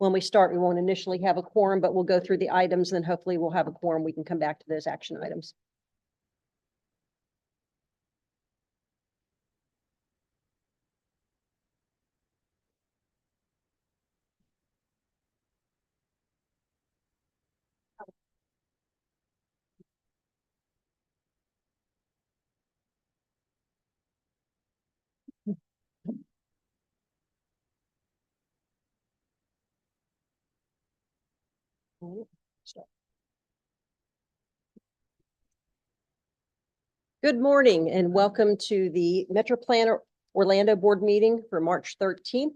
when we start, we won't initially have a quorum, but we'll go through the items, and then hopefully we'll have a quorum. We can come back to those action items. Good morning and welcome to the MetroPlan Orlando Board meeting for March 13th.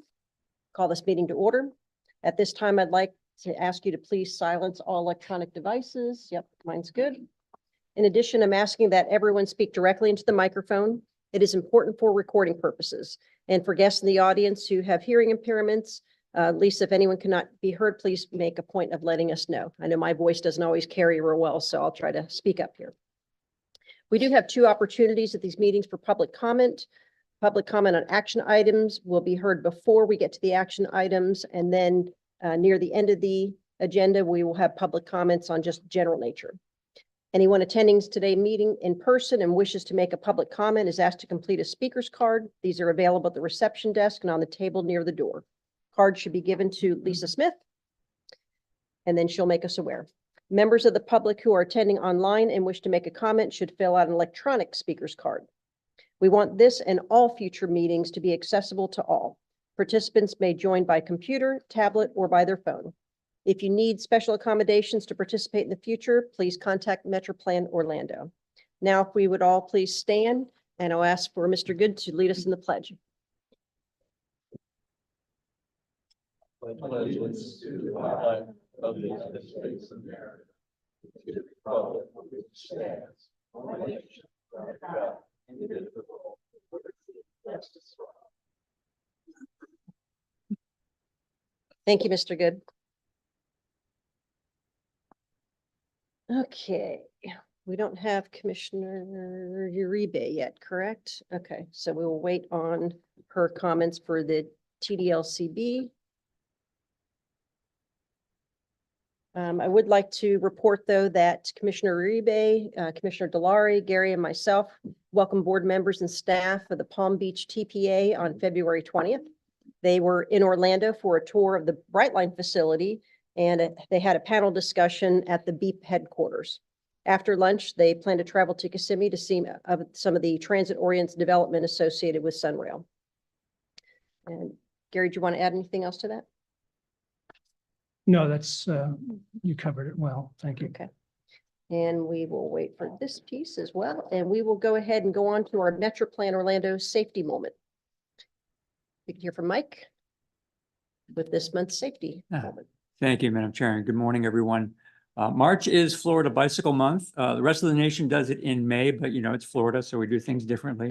Call this meeting to order. At this time, I'd like to ask you to please silence all electronic devices. Yep, mine's good. In addition, I'm asking that everyone speak directly into the microphone. It is important for recording purposes. And for guests in the audience who have hearing impairments, Lisa, if anyone cannot be heard, please make a point of letting us know. I know my voice doesn't always carry real well, so I'll try to speak up here. We do have two opportunities at these meetings for public comment. Public comment on action items will be heard before we get to the action items, and then near the end of the agenda, we will have public comments on just general nature. Anyone attending today's meeting in person and wishes to make a public comment is asked to complete a speaker's card. These are available at the reception desk and on the table near the door. Cards should be given to Lisa Smith, and then she'll make us aware. Members of the public who are attending online and wish to make a comment should fill out an electronic speaker's card. We want this and all future meetings to be accessible to all. Participants may join by computer, tablet, or by their phone. If you need special accommodations to participate in the future, please contact MetroPlan Orlando. Now, if we would all please stand, and I'll ask for Mr. Good to lead us in the pledge. Allegiance to the flag of the United States of America, to the republic which stands one nation under God, indivisible, with justice for all. Thank you, Mr. Good. Okay, we don't have Commissioner Uribe yet, correct? Okay, so we will wait on her comments for the TDLCB. I would like to report, though, that Commissioner Uribe, Commissioner Delary, Gary, and myself welcome board members and staff of the Palm Beach TPA on February 20th. They were in Orlando for a tour of the Brightline facility, and they had a panel discussion at the BEEP headquarters. After lunch, they plan to travel to Kissimmee to see some of the transit-oriented development associated with Sunrail. And Gary, do you want to add anything else to that? No, that's, you covered it well. Thank you. Okay. And we will wait for this piece as well. And we will go ahead and go on to our MetroPlan Orlando safety moment. We can hear from Mike with this month's safety moment. Thank you, Madam Chair, and good morning, everyone. March is Florida Bicycle Month. The rest of the nation does it in May, but you know, it's Florida, so we do things differently.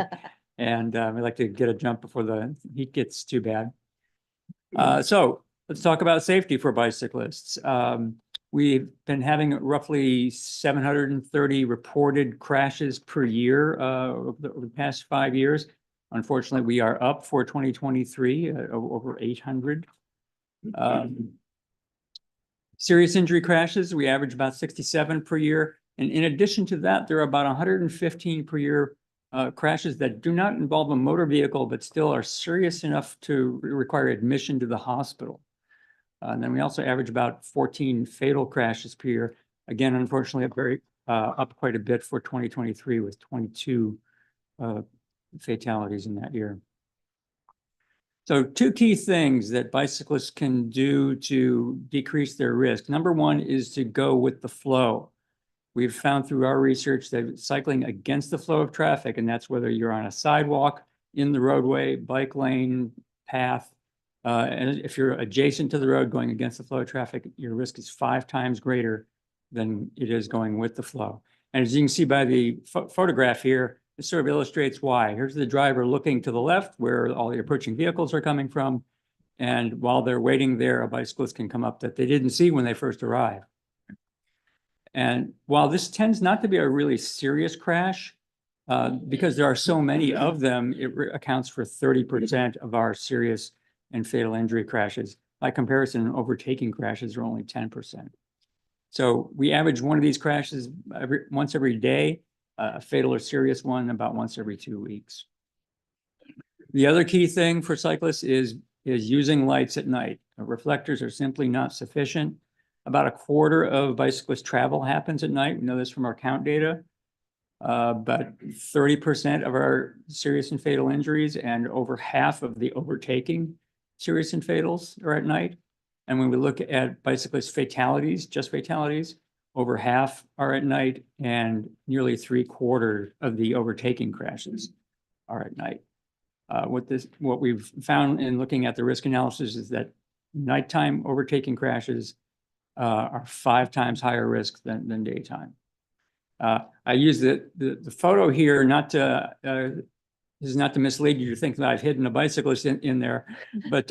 And we like to get a jump before the heat gets too bad. So let's talk about safety for bicyclists. We've been having roughly 730 reported crashes per year over the past 5 years. Unfortunately, we are up for 2023 over 800. Serious injury crashes, we average about 67 per year. And in addition to that, there are about 115 per year crashes that do not involve a motor vehicle, but still are serious enough to require admission to the hospital. And then we also average about 14 fatal crashes per year. Again, unfortunately, up quite a bit for 2023 with 22 fatalities in that year. So two key things that bicyclists can do to decrease their risk. Number one is to go with the flow. We've found through our research that cycling against the flow of traffic, and that's whether you're on a sidewalk, in the roadway, bike lane, path, and if you're adjacent to the road going against the flow of traffic, your risk is 5 times greater than it is going with the flow. And as you can see by the photograph here, it sort of illustrates why. Here's the driver looking to the left where all the approaching vehicles are coming from. And while they're waiting there, a bicyclist can come up that they didn't see when they first arrived. And while this tends not to be a really serious crash, because there are so many of them, it accounts for 30% of our serious and fatal injury crashes. By comparison, overtaking crashes are only 10%. So we average one of these crashes once every day, a fatal or serious one about once every 2 weeks. The other key thing for cyclists is using lights at night. Reflectors are simply not sufficient. About a quarter of bicyclist travel happens at night. We know this from our count data. But 30% of our serious and fatal injuries and over half of the overtaking serious and fatals are at night. And when we look at bicyclist fatalities, just fatalities, over half are at night and nearly 3/4 of the overtaking crashes are at night. What we've found in looking at the risk analysis is that nighttime overtaking crashes are 5 times higher risk than daytime. I use the photo here not to this is not to mislead you to think that I've hidden a bicyclist in there, but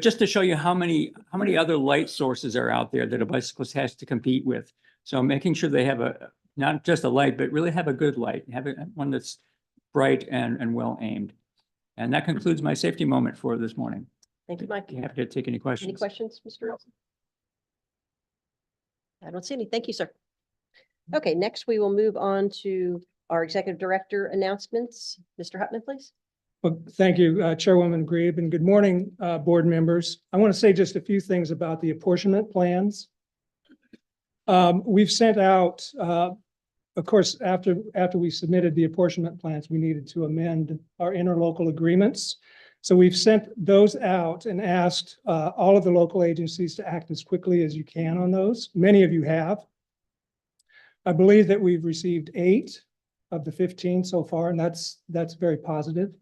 just to show you how many other light sources are out there that a bicyclist has to compete with. So making sure they have not just a light, but really have a good light, have one that's bright and well aimed. And that concludes my safety moment for this morning. Thank you, Mike. Happy to take any questions. Any questions, Mr. Nelson? I don't see any. Thank you, sir. Okay, next we will move on to our executive director announcements. Mr. Hutman, please. Well, thank you, Chairwoman Grieb, and good morning, board members. I want to say just a few things about the apportionment plans. We've sent out, of course, after we submitted the apportionment plans, we needed to amend our interlocal agreements. So we've sent those out and asked all of the local agencies to act as quickly as you can on those. Many of you have. I believe that we've received 8 of the 15 so far, and that's very positive.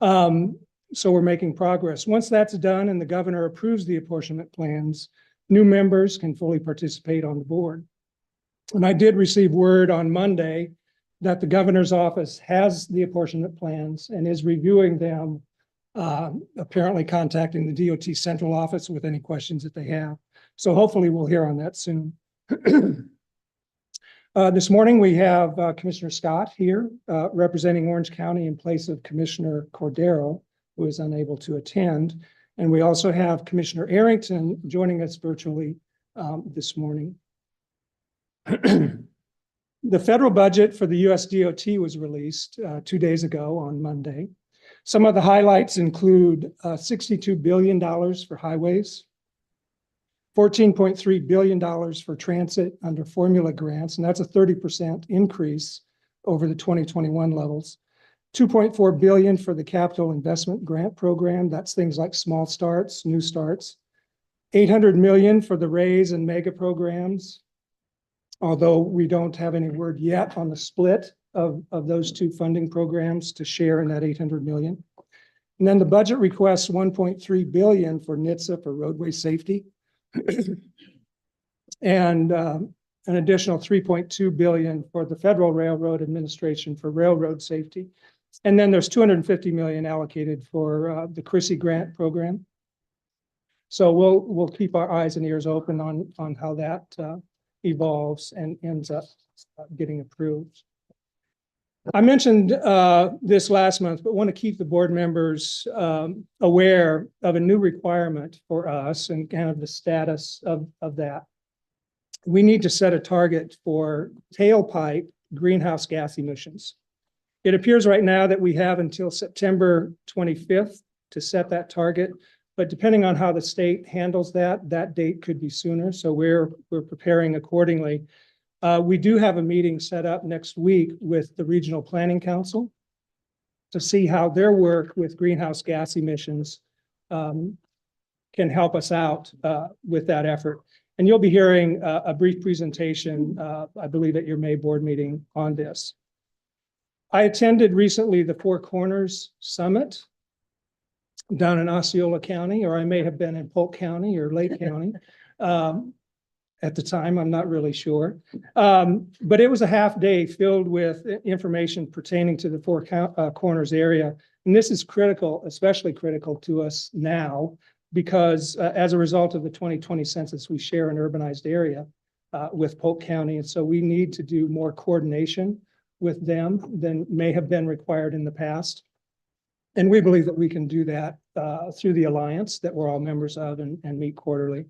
So we're making progress. Once that's done and the governor approves the apportionment plans, new members can fully participate on the board. And I did receive word on Monday that the governor's office has the apportionment plans and is reviewing them, apparently contacting the DOT central office with any questions that they have. So hopefully we'll hear on that soon. This morning, we have Commissioner Scott here representing Orange County in place of Commissioner Cordero, who is unable to attend. And we also have Commissioner Arrington joining us virtually this morning. The federal budget for the US DOT was released 2 days ago on Monday. Some of the highlights include $62 billion for highways, $14.3 billion for transit under formula grants, and that's a 30% increase over the 2021 levels. $2.4 billion for the capital investment grant program. That's things like small starts, new starts. $800 million for the RAISE and MEGA programs, although we don't have any word yet on the split of those two funding programs to share in that $800 million. And then the budget requests $1.3 billion for NHTSA for roadway safety. And an additional $3.2 billion for the Federal Railroad Administration for railroad safety. And then there's $250 million allocated for the CRISI grant program. So we'll keep our eyes and ears open on how that evolves and ends up getting approved. I mentioned this last month, but want to keep the board members aware of a new requirement for us and kind of the status of that. We need to set a target for tailpipe greenhouse gas emissions. It appears right now that we have until September 25th to set that target, but depending on how the state handles that date could be sooner. So we're preparing accordingly. We do have a meeting set up next week with the Regional Planning Council to see how their work with greenhouse gas emissions can help us out with that effort. And you'll be hearing a brief presentation, I believe, at your May board meeting on this. I attended recently the Four Corners Summit down in Osceola County, or I may have been in Polk County or Lake County. At the time, I'm not really sure. But it was a half day filled with information pertaining to the Four Corners area. And this is critical, especially critical to us now, because as a result of the 2020 census, we share an urbanized area with Polk County. And so we need to do more coordination with them than may have been required in the past. And we believe that we can do that through the alliance that we're all members of and meet quarterly.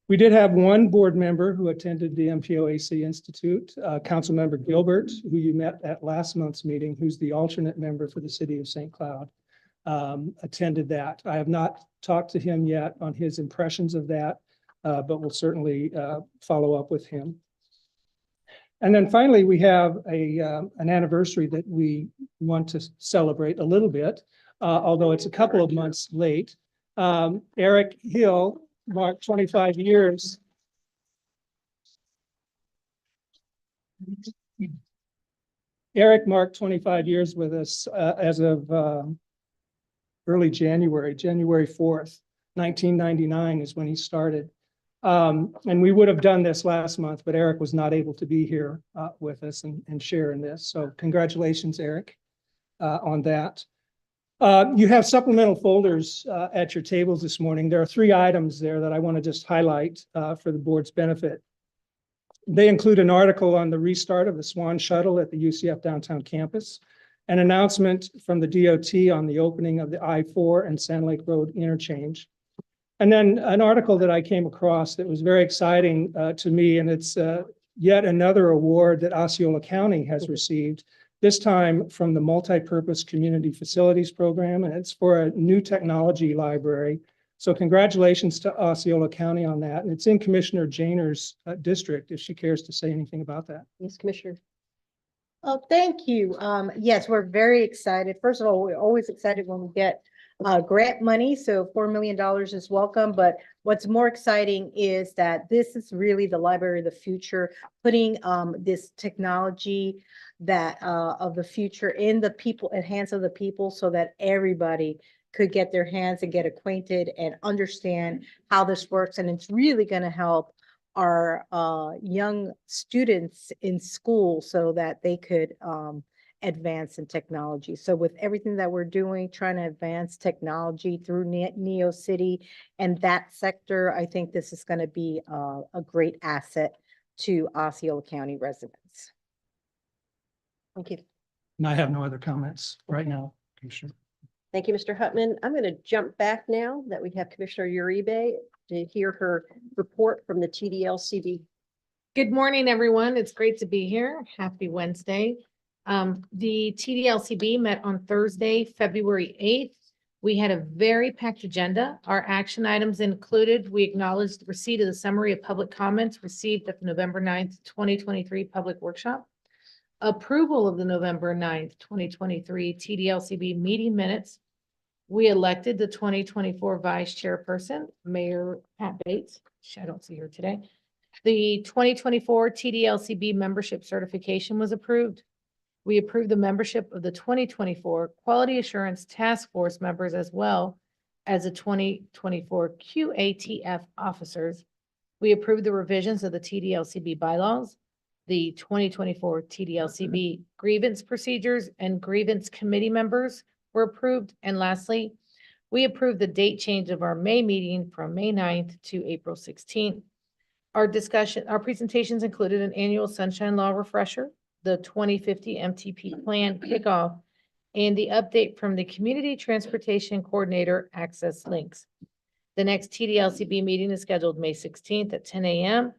We did have one board member who attended the MPOAC Institute, Councilmember Gilbert, who you met at last month's meeting, who's the alternate member for the city of St. Cloud, attended that. I have not talked to him yet on his impressions of that, but we'll certainly follow up with him. And then finally, we have an anniversary that we want to celebrate a little bit, although it's a couple of months late. Eric Hill marked 25 years. Eric marked 25 years with us as of early January 4th, 1999 is when he started. And we would have done this last month, but Eric was not able to be here with us and share in this. So congratulations, Eric, on that. You have supplemental folders at your tables this morning. There are 3 items there that I want to just highlight for the board's benefit. They include an article on the restart of the Swan Shuttle at the UCF downtown campus, an announcement from the DOT on the opening of the I-4 and Sand Lake Road interchange, and then an article that I came across that was very exciting to me, and it's yet another award that Osceola County has received, this time from the Multipurpose Community Facilities Program, and it's for a new technology library. So congratulations to Osceola County on that. And it's in Commissioner Jainer's district, if she cares to say anything about that. Yes, Commissioner. Oh, thank you. Yes, we're very excited. First of all, we're always excited when we get grant money. So $4 million is welcome. But what's more exciting is that this is really the library of the future, putting this technology that of the future in the hands of the people so that everybody could get their hands and get acquainted and understand how this works. And it's really going to help our young students in school so that they could advance in technology. So with everything that we're doing, trying to advance technology through Neo City and that sector, I think this is going to be a great asset to Osceola County residents. Thank you. And I have no other comments right now, Commissioner. Thank you, Mr. Hutman. I'm going to jump back now that we have Commissioner Uribe to hear her report from the TDLCB. Good morning, everyone. It's great to be here. Happy Wednesday. The TDLCB met on Thursday, February 8th. We had a very packed agenda. Our action items included, we acknowledged the receipt of the summary of public comments received at the November 9th, 2023 public workshop. Approval of the November 9th, 2023 TDLCB meeting minutes. We elected the 2024 vice chairperson, Mayor Pat Bates. I don't see her today. The 2024 TDLCB membership certification was approved. We approved the membership of the 2024 Quality Assurance Task Force members as well as the 2024 QATF officers. We approved the revisions of the TDLCB bylaws, the 2024 TDLCB grievance procedures and grievance committee members were approved. And lastly, we approved the date change of our May meeting from May 9th to April 16th. Our presentations included an annual Sunshine Law refresher, the 2050 MTP plan kickoff, and the update from the Community Transportation Coordinator Access Links. The next TDLCB meeting is scheduled May 16th at 10 a.m.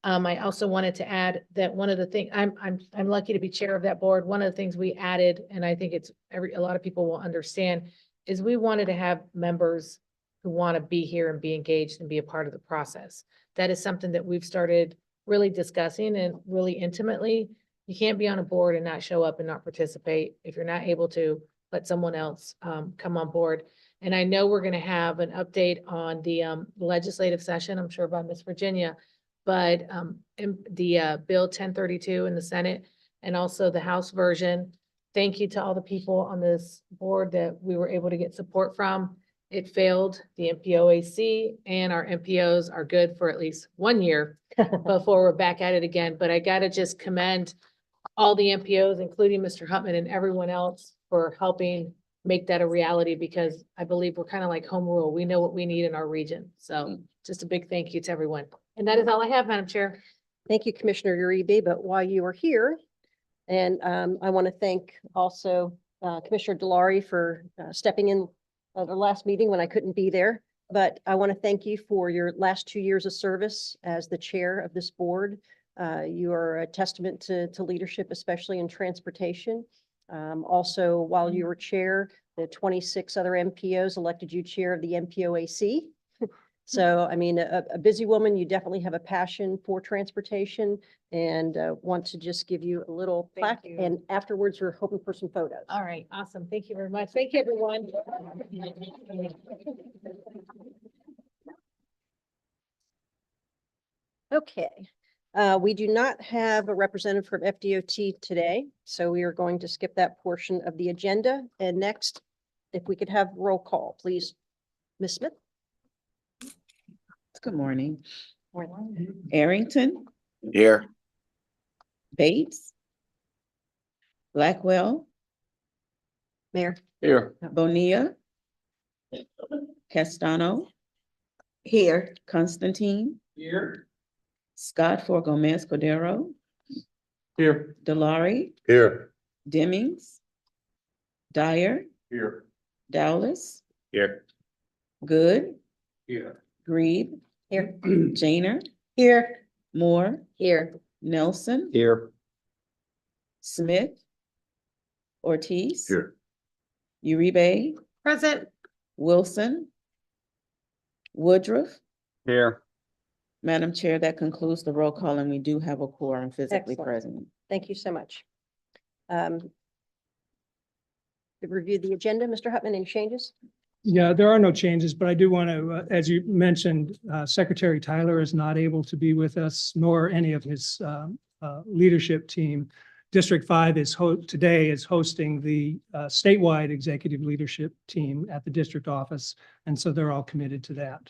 I also wanted to add that one of the things, I'm lucky to be chair of that board. One of the things we added, and I think it's a lot of people will understand, is we wanted to have members who want to be here and be engaged and be a part of the process. That is something that we've started really discussing and really intimately. You can't be on a board and not show up and not participate. If you're not able to, let someone else come on board. And I know we're going to have an update on the legislative session, I'm sure by Miss Virginia, but in the Bill 1032 in the Senate and also the House version. Thank you to all the people on this board that we were able to get support from. It failed the MPOAC, and our MPOs are good for at least 1 year before we're back at it again. But I got to just commend all the MPOs, including Mr. Hutman and everyone else, for helping make that a reality, because I believe we're kind of like home rule. We know what we need in our region. So just a big thank you to everyone. And that is all I have, Madam Chair. Thank you, Commissioner Uribe. But while you are here, and I want to thank also Commissioner Delary for stepping in the last meeting when I couldn't be there. But I want to thank you for your last 2 years of service as the chair of this board. You are a testament to leadership, especially in transportation. Also, while you were chair, the 26 other MPOs elected you chair of the MPOAC. So, I mean, a busy woman, you definitely have a passion for transportation, and want to just give you a little Thank plaque. you. And afterwards, we're hoping for some photos. All right, awesome. Thank you very much. Thank you, everyone. Okay, we do not have a representative from FDOT today, so we are going to skip that portion of the agenda. And next, if we could have roll call, please. Ms. Smith? Good morning. Arrington, Here. Bates, Blackwell, Mayor? Here. Bonilla, Castano. Here. Constantine, Here. Scott for Gomez Cordero, Here. Delary, Here. Demings, Dyer, Here. Dowless, Here. Good, Here. Grebe, Here. Janer, Here. Moore, Here. Nelson, Here. Smith, Ortiz, Here. Uribe, Present. Wilson, Woodruff. Here. Madam Chair, that concludes the roll call, and we do have a quorum physically Excellent. present. Thank you so much. To review the agenda, Mr. Hutman, any changes? Yeah, there are no changes, but I do want to, as you mentioned, Secretary Tyler is not able to be with us, nor any of his leadership team. District 5 today is hosting the statewide executive leadership team at the district office, and so they're all committed to that.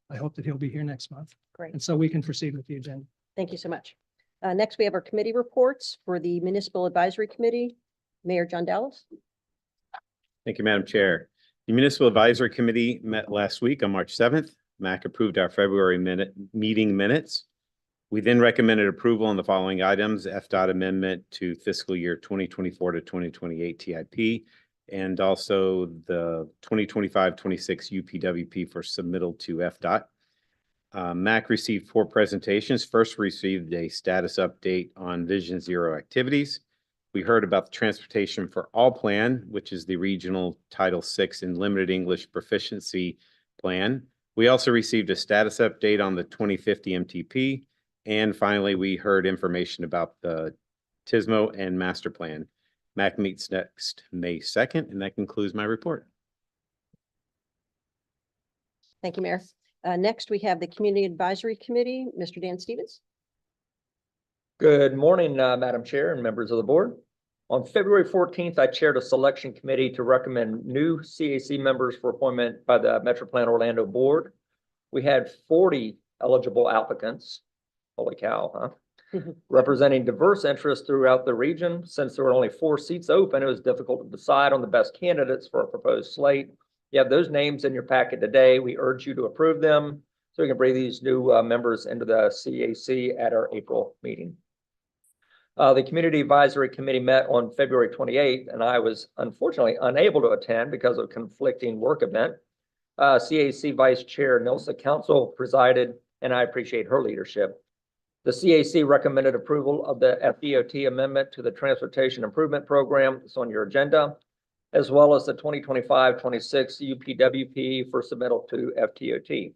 I hope that he'll be here next month, Great. and so we can proceed with the agenda. Thank you so much. Next, we have our committee reports for the Municipal Advisory Committee. Mayor John Dallas. Thank you, Madam Chair. The Municipal Advisory Committee met last week on March 7th. MAC approved our February meeting minutes. We then recommended approval on the following items: FDOT amendment to fiscal year 2024 to 2028 TIP, and also the 2025-26 UPWP for submittal to FDOT. MAC received 4 presentations. First, we received a status update on Vision Zero activities. We heard about the Transportation for All Plan, which is the regional Title VI in limited English proficiency plan. We also received a status update on the 2050 MTP. And finally, we heard information about the TSMO and master plan. MAC meets next May 2nd, and that concludes my report. Thank you, Mayor. Next, we have the Community Advisory Committee, Mr. Dan Stevens. Good morning, Madam Chair and members of the board. On February 14th, I chaired a selection committee to recommend new CAC members for appointment by the MetroPlan Orlando Board. We had 40 eligible applicants. Holy cow, huh? Representing diverse interests throughout the region. Since there were only 4 seats open, it was difficult to decide on the best candidates for a proposed slate. You have those names in your packet today. We urge you to approve them so we can bring these new members into the CAC at our April meeting. The Community Advisory Committee met on February 28th, and I was unfortunately unable to attend because of a conflicting work event. CAC Vice Chair Nilsa Council presided, and I appreciate her leadership. The CAC recommended approval of the FDOT amendment to the Transportation Improvement Program. It's on your agenda, as well as the 2025-26 UPWP for submittal to FDOT.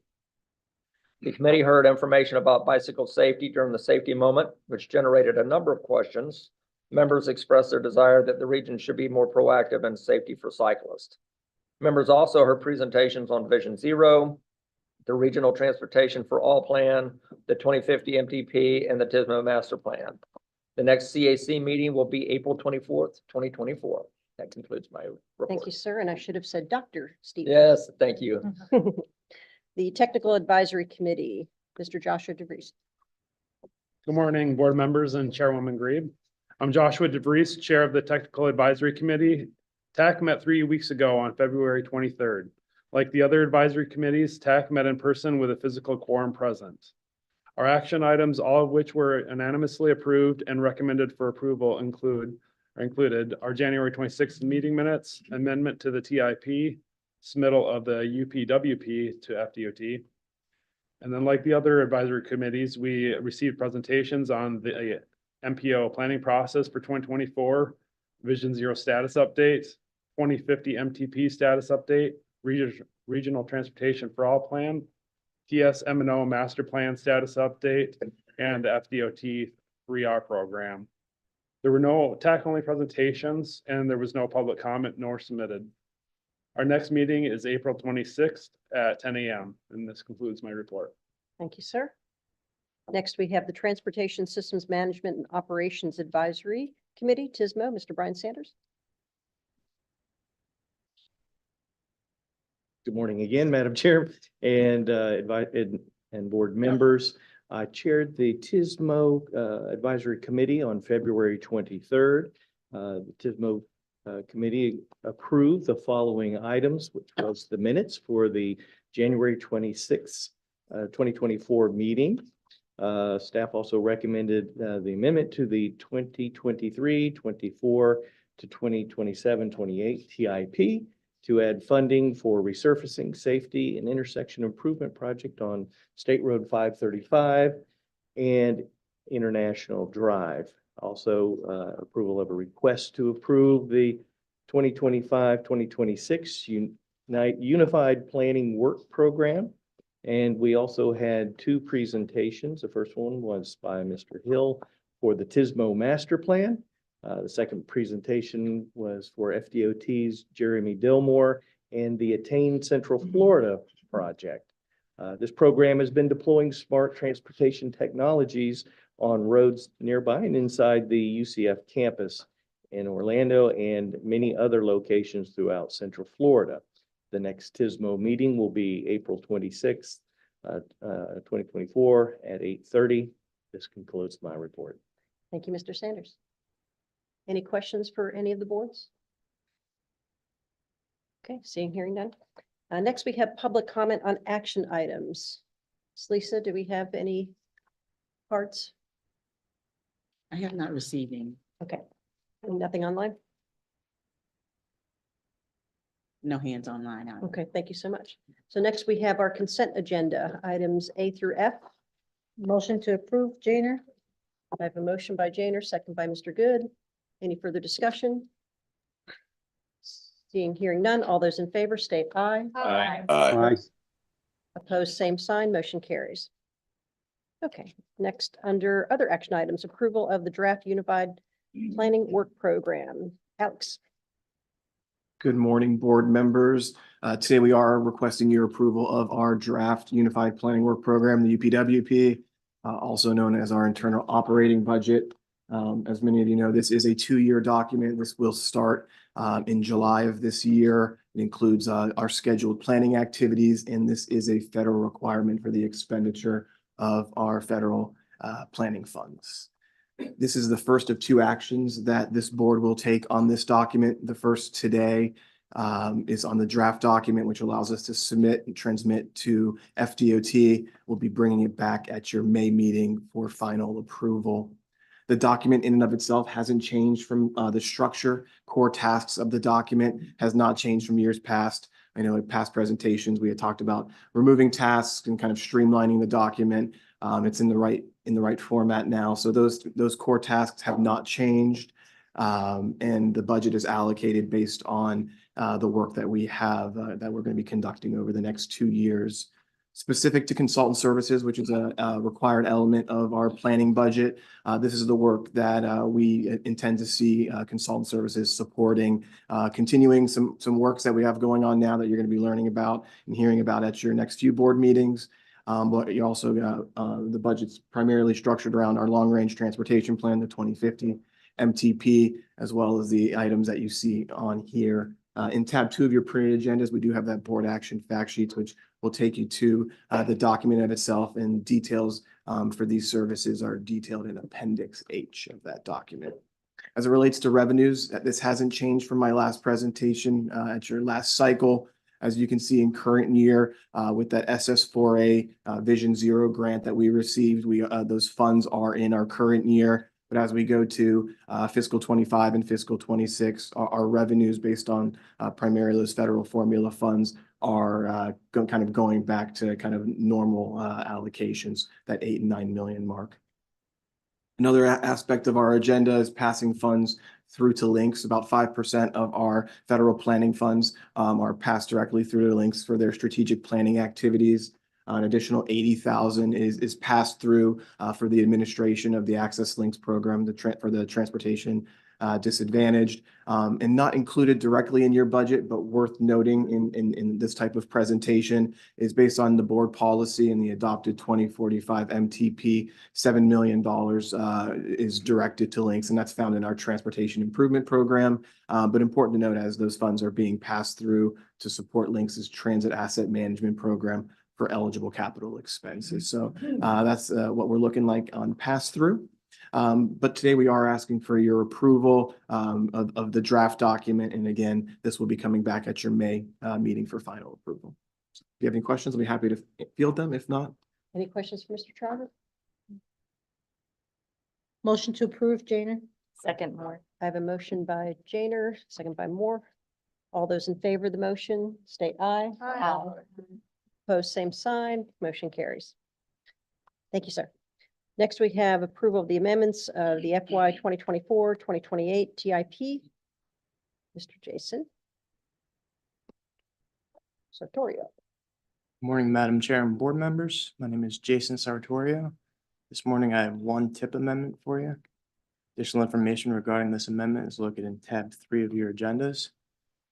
The committee heard information about bicycle safety during the safety moment, which generated a number of questions. Members expressed their desire that the region should be more proactive in safety for cyclists. Members also heard presentations on Vision Zero, the Regional Transportation for All Plan, the 2050 MTP, and the TSMO Master Plan. The next CAC meeting will be April 24th, 2024. That concludes my report. Thank you, sir. And I should have said Dr. Stevens. Yes, thank you. The Technical Advisory Committee, Mr. Joshua DeVries. Good morning, board members and Chairwoman Grebe. I'm Joshua DeVries, Chair of the Technical Advisory Committee. TAC met 3 weeks ago on February 23rd. Like the other advisory committees, TAC met in person with a physical quorum present. Our action items, all of which were unanimously approved and recommended for approval, include are included are January 26th meeting minutes, amendment to the TIP, submittal of the UPWP to FDOT. And then like the other advisory committees, we received presentations on the MPO planning process for 2024, Vision Zero status update, 2050 MTP status update, regional transportation for all plan, TSM&O master plan status update, and the FDOT 3R program. There were no TAC-only presentations, and there was no public comment nor submitted. Our next meeting is April 26th at 10 a.m. And this concludes my report. Thank you, sir. Next, we have the Transportation Systems Management and Operations Advisory Committee, TSMO, Mr. Brian Sanders. Good morning again, Madam Chair and board members. I chaired the TSMO Advisory Committee on February 23rd. The TSMO Committee approved the following items, which was the minutes for the January 26th, 2024 meeting. Staff also recommended the amendment to the 2023-24 to 2027-28 TIP to add funding for resurfacing, safety, and intersection improvement project on State Road 535 and International Drive. Also, approval of a request to approve the 2025-2026 Unified Planning Work Program. And we also had two presentations. The first one was by Mr. Hill for the TSMO Master Plan. The second presentation was for FDOT's Jeremy Dillmore and the Attain Central Florida project. This program has been deploying smart transportation technologies on roads nearby and inside the UCF campus in Orlando and many other locations throughout Central Florida. The next TSMO meeting will be April 26th, 2024 at 8:30. This concludes my report. Thank you, Mr. Sanders. Any questions for any of the boards? Okay, seeing, hearing none. Next, we have public comment on action items. Ms. Lisa, do we have any cards? I have not received any. Okay, nothing online? No hands online. Okay, thank you so much. So next we have our consent agenda, items A through F. Motion to approve, Janer. I have a motion by Janer, second by Mr. Good. Any further discussion? Seeing, hearing none, all those in favor state aye. Aye. Opposed, same sign, motion carries. Okay, next, under other action items, approval of the draft Unified Planning Work Program. Alex. Good morning, board members. Today we are requesting your approval of our draft Unified Planning Work Program, the UPWP, also known as our internal operating budget. As many of you know, this is a 2-year document. This will start in July of this year. It includes our scheduled planning activities, and this is a federal requirement for the expenditure of our federal planning funds. This is the first of 2 actions that this board will take on this document. The first today is on the draft document, which allows us to submit and transmit to FDOT. We'll be bringing it back at your May meeting for final approval. The document in and of itself hasn't changed from the structure. Core tasks of the document has not changed from years past. I know in past presentations, we had talked about removing tasks and kind of streamlining the document. It's in the right format now. So those core tasks have not changed. And the budget is allocated based on the work that we have that we're going to be conducting over the next 2 years. Specific to consultant services, which is a required element of our planning budget. This is the work that we intend to see consultant services supporting, continuing some works that we have going on now that you're going to be learning about and hearing about at your next few board meetings. But you also got the budget's primarily structured around our long-range transportation plan, the 2050 MTP, as well as the items that you see on here. In tab 2 of your printed agendas, we do have that board action fact sheets, which will take you to the document in itself, and details for these services are detailed in Appendix H of that document. As it relates to revenues, this hasn't changed from my last presentation at your last cycle. As you can see in current year, with that SS4A Vision Zero grant that we received, those funds are in our current year. But as we go to fiscal 25 and fiscal 26, our revenues based on primarily those federal formula funds are kind of going back to kind of normal allocations, that 8 and 9 million mark. Another aspect of our agenda is passing funds through to links. About 5% of our federal planning funds are passed directly through to links for their strategic planning activities. An additional 80,000 is passed through for the administration of the Access Links program, for the transportation disadvantaged, and not included directly in your budget, but worth noting in this type of presentation is based on the board policy and the adopted 2045 MTP. $7 million is directed to links, and that's found in our transportation improvement program. But important to note, as those funds are being passed through to support links' transit asset management program for eligible capital expenses. So that's what we're looking like on pass through. But today we are asking for your approval of the draft document. And again, this will be coming back at your May meeting for final approval. So if you have any questions, I'll be happy to field them. If not, Any questions for Mr. Trotter? Motion to approve, Jana. Second, Moore. I have a motion by Janer, second by Moore. All those in favor of the motion, state aye. Opposed, same sign. Motion carries. Thank you, sir. Next, we have approval of the amendments of the FY 2024-2028 TIP. Mr. Jason Sartorio. morning, Madam Chair and board members. My name is Jason Sartorio. This morning, I have one tip amendment for you. Additional information regarding this amendment is located in tab 3 of your agendas.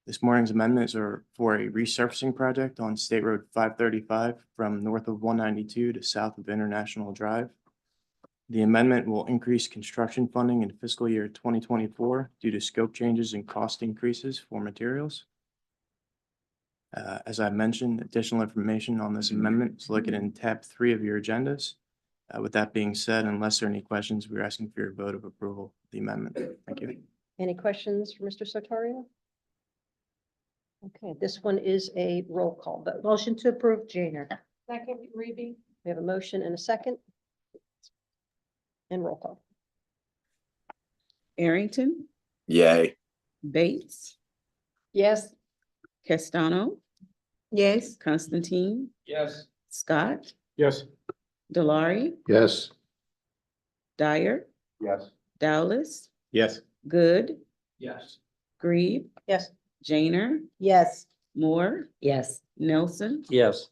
This morning's amendments are for a resurfacing project on State Road 535 from north of 192 to south of International Drive. The amendment will increase construction funding in fiscal year 2024 due to scope changes and cost increases for materials. As I mentioned, additional information on this amendment is located in tab 3 of your agendas. With that being said, unless there are any questions, we're asking for your vote of approval of the amendment. Thank you. Any questions for Mr. Sartorio? Okay, this one is a roll call vote. Motion to approve, Jana. Second, Reby. We have a motion and a second. And roll call. Arrington, Yay. Bates, Yes. Castano, Yes. Constantine, Yes. Scott, Yes. Delary, Yes. Dyer, Yes. Dowless, Yes. Good, Yes. Grieve, Yes. Janer, Yes. Moore, Yes. Nelson, Yes.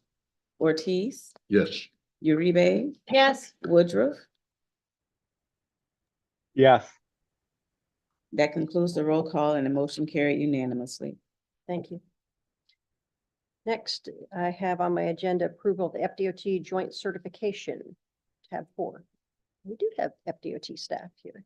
Ortiz, Yes. Uribe, Yes. Woodruff. Yes. That concludes the roll call and the motion carried unanimously. Thank you. Next, I have on my agenda approval of the FDOT joint certification, tab 4. We do have FDOT staff here.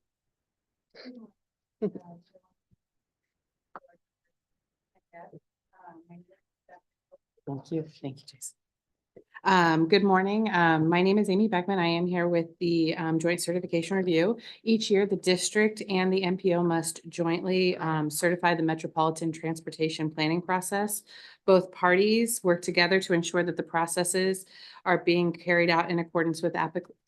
Thank you. Thank you, Jason. Good morning. My name is Amy Beckman. I am here with the Joint Certification Review. Each year, the district and the MPO must jointly certify the metropolitan transportation planning process. Both parties work together to ensure that the processes are being carried out in accordance with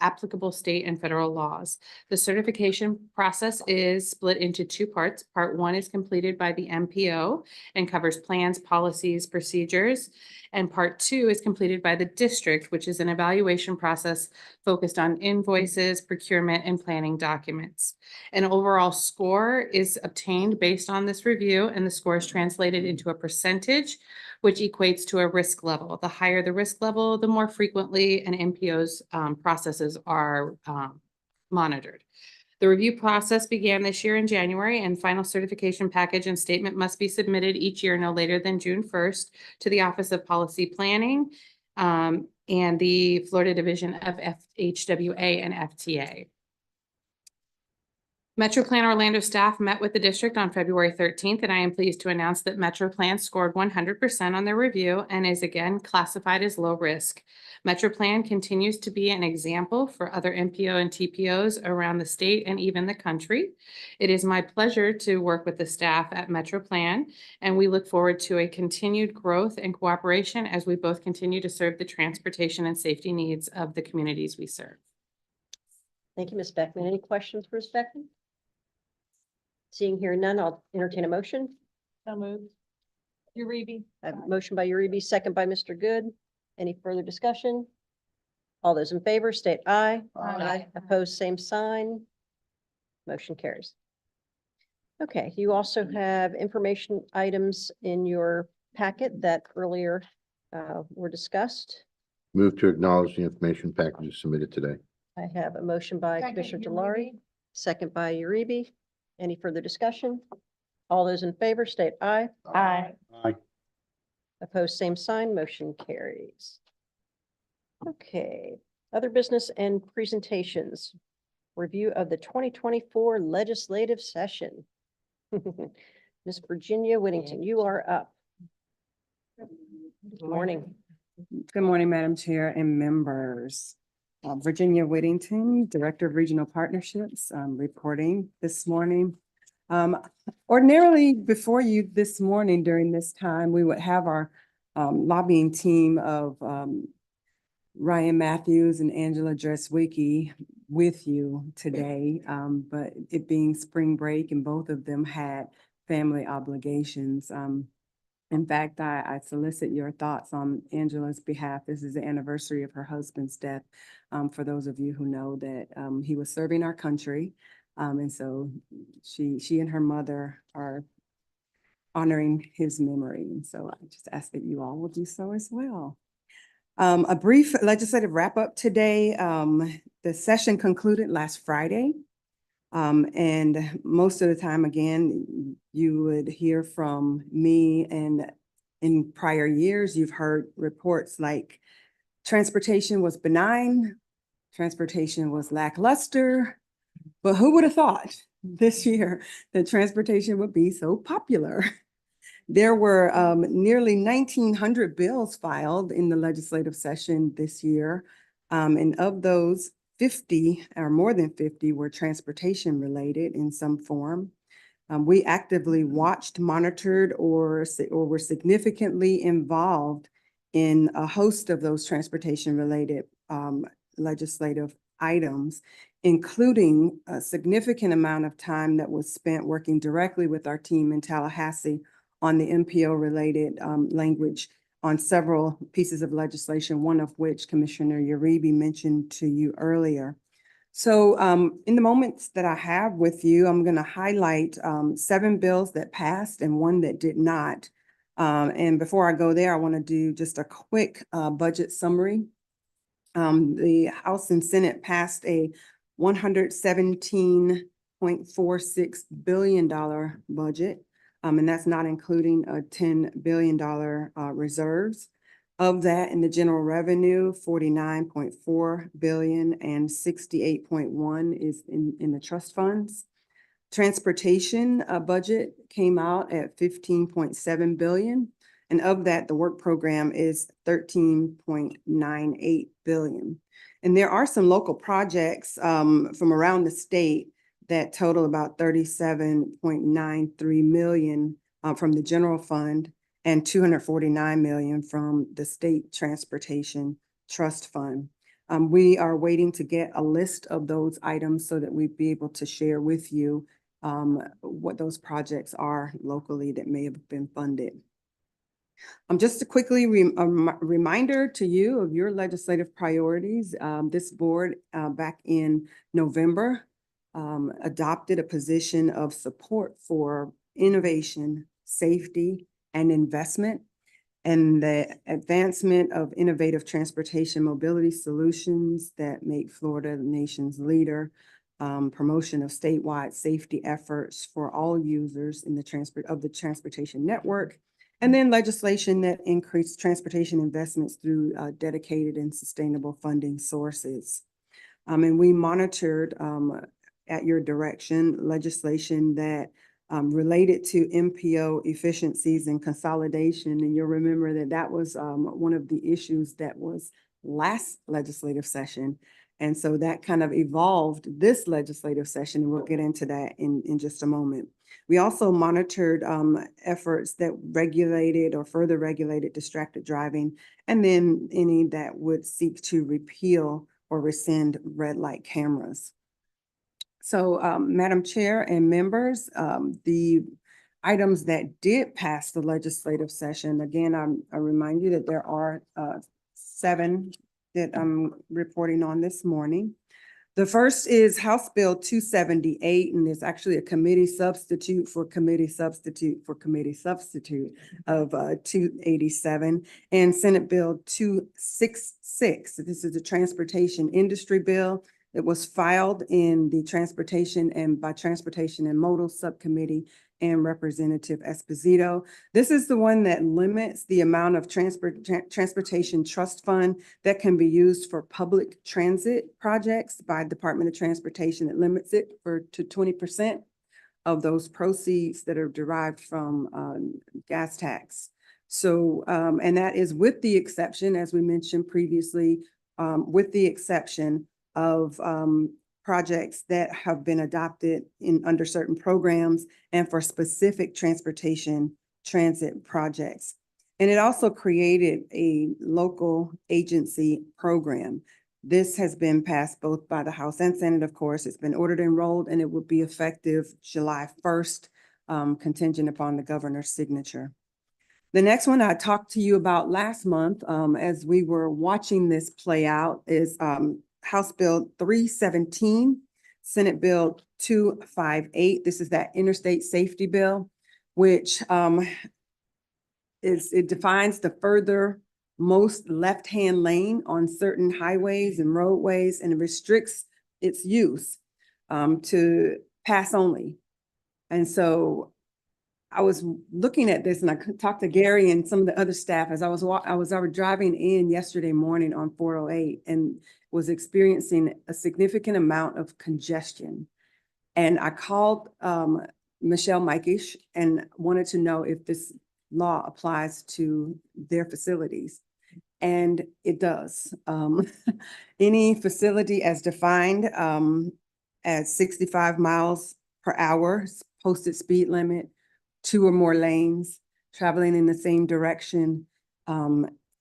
applicable state and federal laws. The certification process is split into 2 parts. Part 1 is completed by the MPO and covers plans, policies, procedures. And part 2 is completed by the district, which is an evaluation process focused on invoices, procurement, and planning documents. An overall score is obtained based on this review, and the score is translated into a percentage, which equates to a risk level. The higher the risk level, the more frequently an MPO's processes are monitored. The review process began this year in January, and final certification package and statement must be submitted each year no later than June 1st to the Office of Policy Planning and the Florida Division of FHWA and FTA. MetroPlan Orlando staff met with the district on February 13th, and I am pleased to announce that MetroPlan scored 100% on their review and is again classified as low risk. MetroPlan continues to be an example for other MPO and TPOs around the state and even the country. It is my pleasure to work with the staff at MetroPlan, and we look forward to a continued growth and cooperation as we both continue to serve the transportation and safety needs of the communities we serve. Thank you, Ms. Beckman. Any questions for Ms. Beckman? Seeing here none, I'll entertain a motion. So moved. Uribi. I have a motion by Uribe, second by Mr. Good. Any further discussion? All those in favor state aye. Aye. Opposed, same sign. Motion carries. Okay, you also have information items in your packet that earlier were discussed. Move to acknowledge the information packages submitted today. I have a motion by Second, Commissioner Uribe. Delory, second by Uribe. Any further discussion? All those in favor state aye. Aye. Aye. Opposed, same sign, motion carries. Okay, other business and presentations. Review of the 2024 legislative session. Ms. Virginia Whittington, you are up. Good morning. Good morning, Madam Chair and members. Virginia Whittington, Director of Regional Partnerships, reporting this morning. Ordinarily, before you this morning during this time, we would have our lobbying team of Ryan Matthews and Angela Dreswicki with you today, but it being spring break and both of them had family obligations. In fact, I solicit your thoughts on Angela's behalf. This is the anniversary of her husband's death. For those of you who know that he was serving our country. And so she and her mother are honoring his memory. And so I just ask that you all will do so as well. A brief legislative wrap up today. The session concluded last Friday. And most of the time, again, you would hear from me, and in prior years, you've heard reports like transportation was benign, transportation was lackluster, but who would have thought this year that transportation would be so popular? There were nearly 1,900 bills filed in the legislative session this year. And of those, 50 or more than 50 were transportation related in some form. We actively watched, monitored, or were significantly involved in a host of those transportation related legislative items, including a significant amount of time that was spent working directly with our team in Tallahassee on the MPO related language on several pieces of legislation, one of which Commissioner Uribe mentioned to you earlier. So in the moments that I have with you, I'm going to highlight 7 bills that passed and 1 that did not. And before I go there, I want to do just a quick budget summary. The House and Senate passed a $117.46 billion budget. And that's not including a $10 billion reserves. Of that, in the general revenue, 49.4 billion and 68.1 is in the trust funds. Transportation budget came out at 15.7 billion. And of that, the work program is 13.98 billion. And there are some local projects from around the state that total about 37.93 million from the general fund and 249 million from the state transportation trust fund. We are waiting to get a list of those items so that we'd be able to share with you what those projects are locally that may have been funded. Just a quickly reminder to you of your legislative priorities. This board back in November adopted a position of support for innovation, safety, and investment, and the advancement of innovative transportation mobility solutions that make Florida the nation's leader, promotion of statewide safety efforts for all users in the transportation network, and then legislation that increased transportation investments through dedicated and sustainable funding sources. And we monitored at your direction legislation that related to MPO efficiencies and consolidation. And you'll remember that that was one of the issues that was last legislative session. And so that kind of evolved this legislative session, and we'll get into that in just a moment. We also monitored efforts that regulated or further regulated distracted driving, and then any that would seek to repeal or rescind red light cameras. So, Madam Chair and members, the items that did pass the legislative session, again, I remind you that there are 7 that I'm reporting on this morning. The first is House Bill 278, and it's actually a committee substitute for committee substitute for committee substitute of 287, and Senate Bill 266. This is a transportation industry bill. It was filed in the Transportation and Modal Subcommittee and Representative Esposito. This is the one that limits the amount of transportation trust fund that can be used for public transit projects by Department of Transportation. It limits it to 20% of those proceeds that are derived from gas tax. So, and that is with the exception, as we mentioned previously, with the exception of projects that have been adopted under certain programs and for specific transportation transit projects. And it also created a local agency program. This has been passed both by the House and Senate, of course. It's been ordered enrolled, and it will be effective July 1st, contingent upon the governor's signature. The next one I talked to you about last month, as we were watching this play out, is House Bill 317, Senate Bill 258. This is that interstate safety bill, which it defines the furthermost left-hand lane on certain highways and roadways, and it restricts its use to pass only. And so I was looking at this, and I talked to Gary and some of the other staff as I was driving in yesterday morning on 408 and was experiencing a significant amount of congestion. And I called Michelle Mikish and wanted to know if this law applies to their facilities. And it does. Any facility as defined as 65 miles per hour, posted speed limit, 2 or more lanes, traveling in the same direction.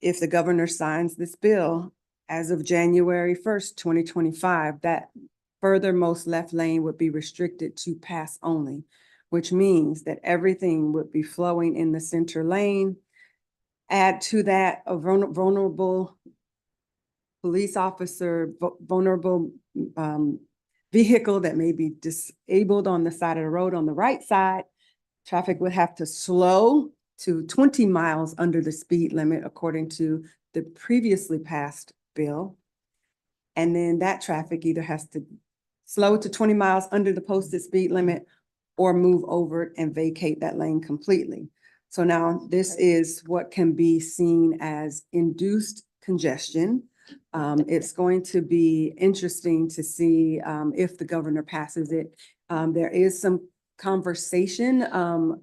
If the governor signs this bill as of January 1st, 2025, that furthermost left lane would be restricted to pass only, which means that everything would be flowing in the center lane. Add to that a vulnerable police officer, vulnerable vehicle that may be disabled on the side of the road on the right side. Traffic would have to slow to 20 miles under the speed limit, according to the previously passed bill. And then that traffic either has to slow to 20 miles under the posted speed limit or move over it and vacate that lane completely. So now this is what can be seen as induced congestion. It's going to be interesting to see if the governor passes it. There is some conversation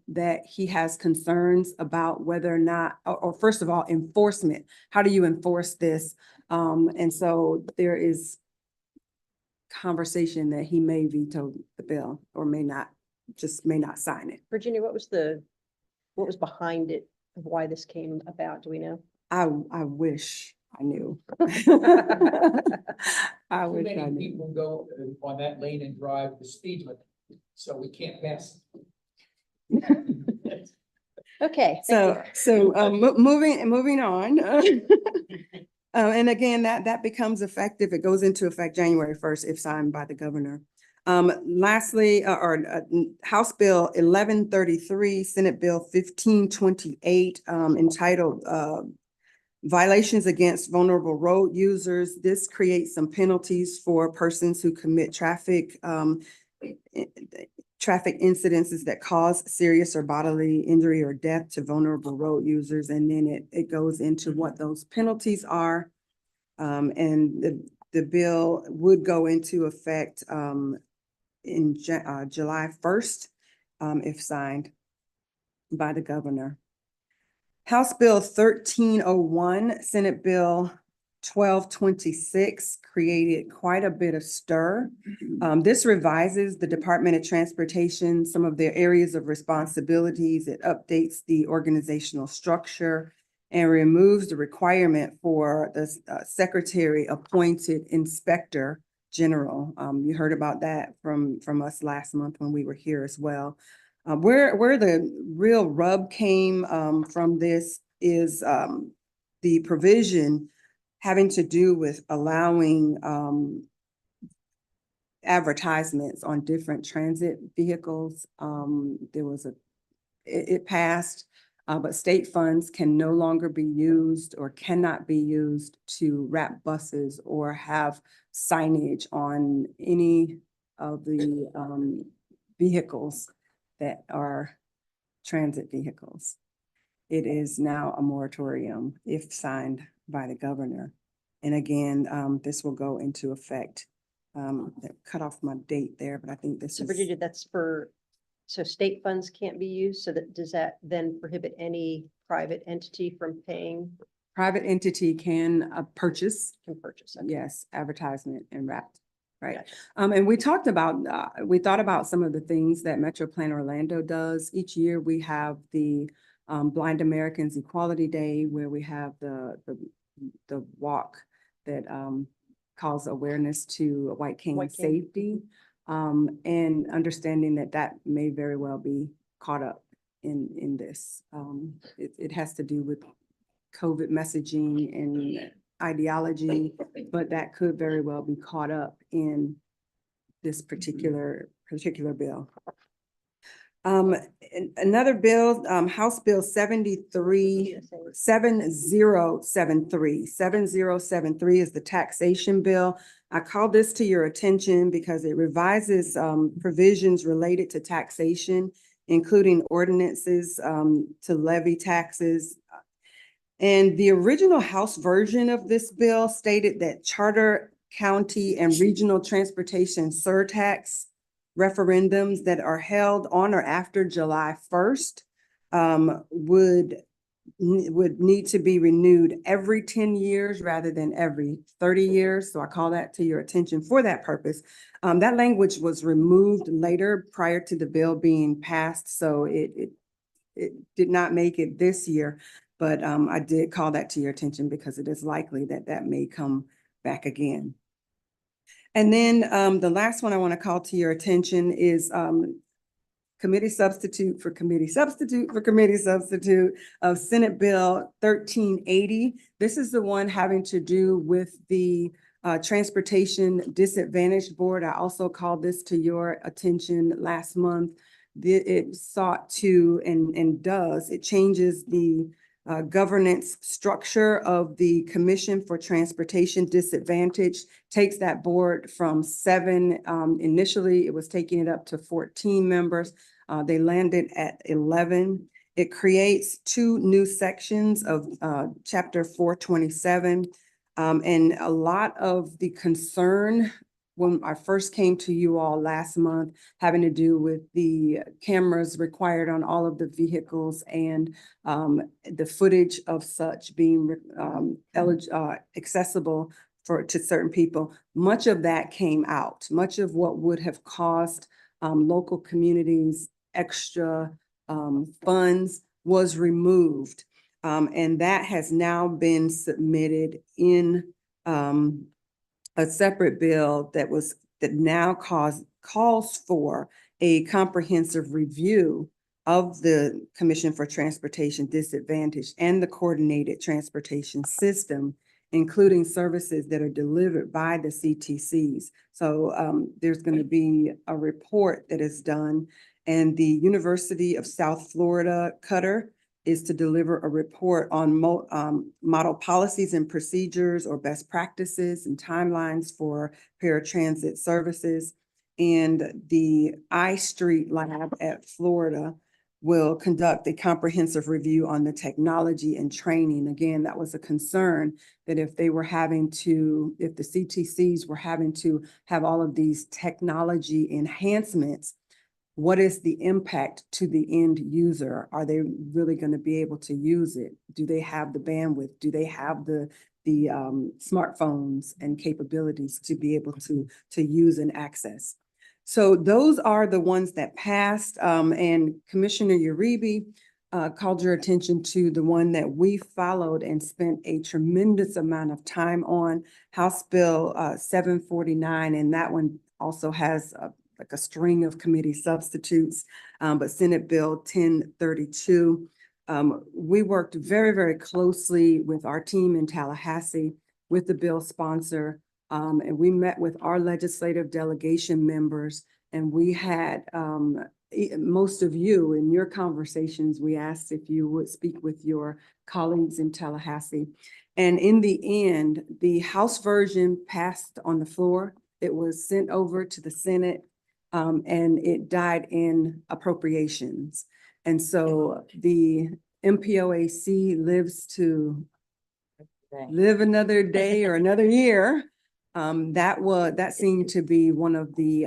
that he has concerns about whether or not, or first of all, enforcement. How do you enforce this? And so there is conversation that he may veto the bill or may not sign it. Virginia, what was behind it, of why this came about? Do we know? I wish I knew. I Too wish many I knew. people go on that lane and drive the speed limit, so we can't pass. Okay. Moving on. And again, that becomes effective. It goes into effect January 1st if signed by the governor. Lastly, House Bill 1133, Senate Bill 1528, entitled Violations Against Vulnerable Road Users. This creates some penalties for persons who commit traffic incidences that cause serious or bodily injury or death to vulnerable road users. And then it goes into what those penalties are. And the bill would go into effect in July 1st, if signed by the governor. House Bill 1301, Senate Bill 1226 created quite a bit of stir. This revises the Department of Transportation, some of their areas of responsibilities. It updates the organizational structure and removes the requirement for the secretary appointed inspector general. You heard about that from us last month when we were here as well. Where the real rub came from this is the provision having to do with allowing advertisements on different transit vehicles. There was it passed, but state funds can no longer be used or cannot be used to wrap buses or have signage on any of the vehicles that are transit vehicles. It is now a moratorium if signed by the governor. And again, this will go into effect. Cut off my date there, but I think this So is. Virginia, so state funds can't be used, so does that then prohibit any private entity from paying? Private entity can purchase, Okay. yes, advertisement and wrapped, right? Gotcha. And we talked about, we thought about some of the things that MetroPlan Orlando does. Each year we have the Blind Americans Equality Day, where we have the walk that calls awareness to white cane White cane. safety. And understanding that may very well be caught up in this. It has to do with COVID messaging and ideology, but that could very well be caught up in this particular bill. Another bill, House Bill 7073 is the taxation bill. I call this to your attention because it revises provisions related to taxation, including ordinances to levy taxes. And the original House version of this bill stated that charter, county, and regional transportation surtax referendums that are held on or after July 1st would need to be renewed every 10 years rather than every 30 years. So I call that to your attention for that purpose. That language was removed later prior to the bill being passed, so it did not make it this year. But I did call that to your attention because it is likely that may come back again. And then the last one I want to call to your attention is committee substitute of Senate Bill 1380. This is the one having to do with the Transportation Disadvantaged Board. I also called this to your attention last month. It sought to and does, it changes the governance structure of the Commission for Transportation Disadvantaged, takes that board from 7. Initially, it was taking it up to 14 members. They landed at 11. It creates 2 new sections of Chapter 427. And a lot of the concern when I first came to you all last month having to do with the cameras required on all of the vehicles and the footage of such being accessible to certain people. Much of that came out. Much of what would have cost local communities extra funds was removed. And that has now been submitted in a separate bill that now calls for a comprehensive review of the Commission for Transportation Disadvantaged and the coordinated transportation system, including services that are delivered by the CTCs. So there's going to be a report that is done, and the University of South Florida Qatar is to deliver a report on model policies and procedures or best practices and timelines for paratransit services. And the iStreet Lab at Florida will conduct a comprehensive review on the technology and training. Again, that was a concern that if the CTCs were having to have all of these technology enhancements, what is the impact to the end user? Are they really going to be able to use it? Do they have the bandwidth? Do they have the smartphones and capabilities to be able to use and access? So those are the ones that passed. And Commissioner Uribe, called your attention to the one that we followed and spent a tremendous amount of time on, House Bill 749, and that one also has like a string of committee substitutes, but Senate Bill 1032. We worked very, very closely with our team in Tallahassee with the bill sponsor, and we met with our legislative delegation members, and we had most of you in your conversations, we asked if you would speak with your colleagues in Tallahassee. And in the end, the House version passed on the floor. It was sent over to the Senate, and it died in appropriations. And so the MPOAC lives to live another day or another year. That seemed to be one of the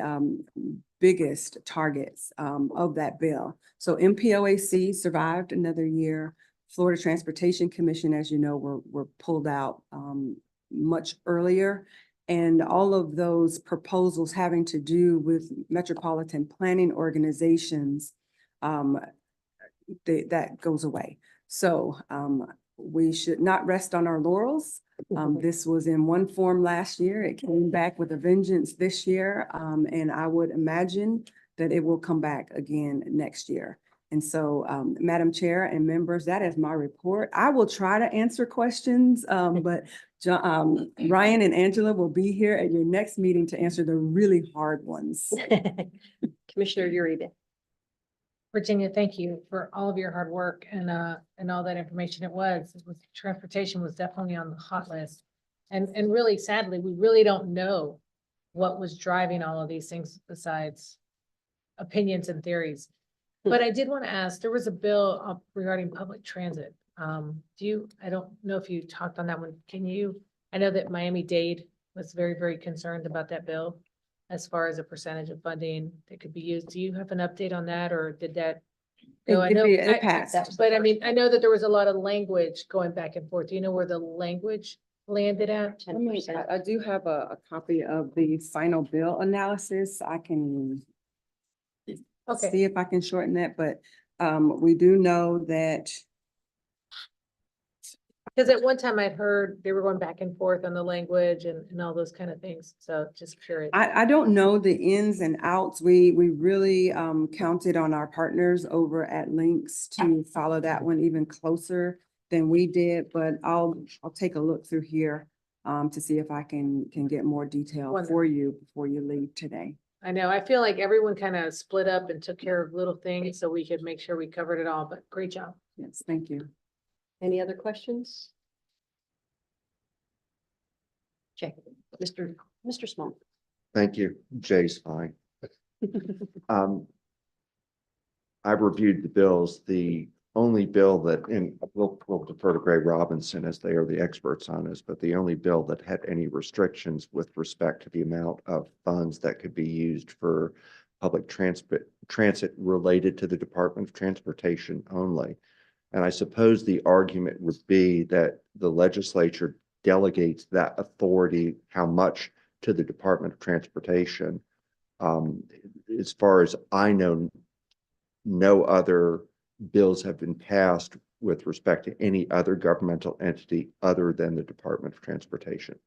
biggest targets of that bill. So MPOAC survived another year. Florida Transportation Commission, as you know, were pulled out much earlier. And all of those proposals having to do with metropolitan planning organizations, that goes away. So we should not rest on our laurels. This was in one form last year. It came back with a vengeance this year. And I would imagine that it will come back again next year. And so, Madam Chair and members, that is my report. I will try to answer questions, but Ryan and Angela will be here at your next meeting to answer the really hard ones. Commissioner Uribe. Virginia, thank you for all of your hard work and all that information. Transportation was definitely on the hot list. And really sadly, we really don't know what was driving all of these things besides opinions and theories. But I did want to ask, there was a bill regarding public transit. I don't know if you talked on that one. I know that Miami-Dade was very, very concerned about that bill as far as a percentage of funding that could be used. Do you have an update on that, or did that go? It passed. But I mean, I know that there was a lot of language going back and forth. Do you know where the language landed at? I do have a copy of the final bill analysis. I can see if I can shorten that, but we do know that. Because at one time I'd heard they were going back and forth on the language and all those kind of things. So just curious. I don't know the ins and outs. We really counted on our partners over at Lynx to follow that one even closer than we did, but I'll take a look through here to see if I can get more detail for you before you leave today. I know. I feel like everyone kind of split up and took care of little things so we could make sure we covered it all, but great job. Yes, thank you. Any other questions? Check. Mr. Small. Thank you, Jay's fine. I've reviewed the bills. The only bill that, and we'll defer to Greg Robinson as they are the experts on this, but the only bill that had any restrictions with respect to the amount of funds that could be used for public transit related to the Department of Transportation only. And I suppose the argument would be that the legislature delegates that authority, how much, to the Department of Transportation. As far as I know, no other bills have been passed with respect to any other governmental entity other than the Department of Transportation.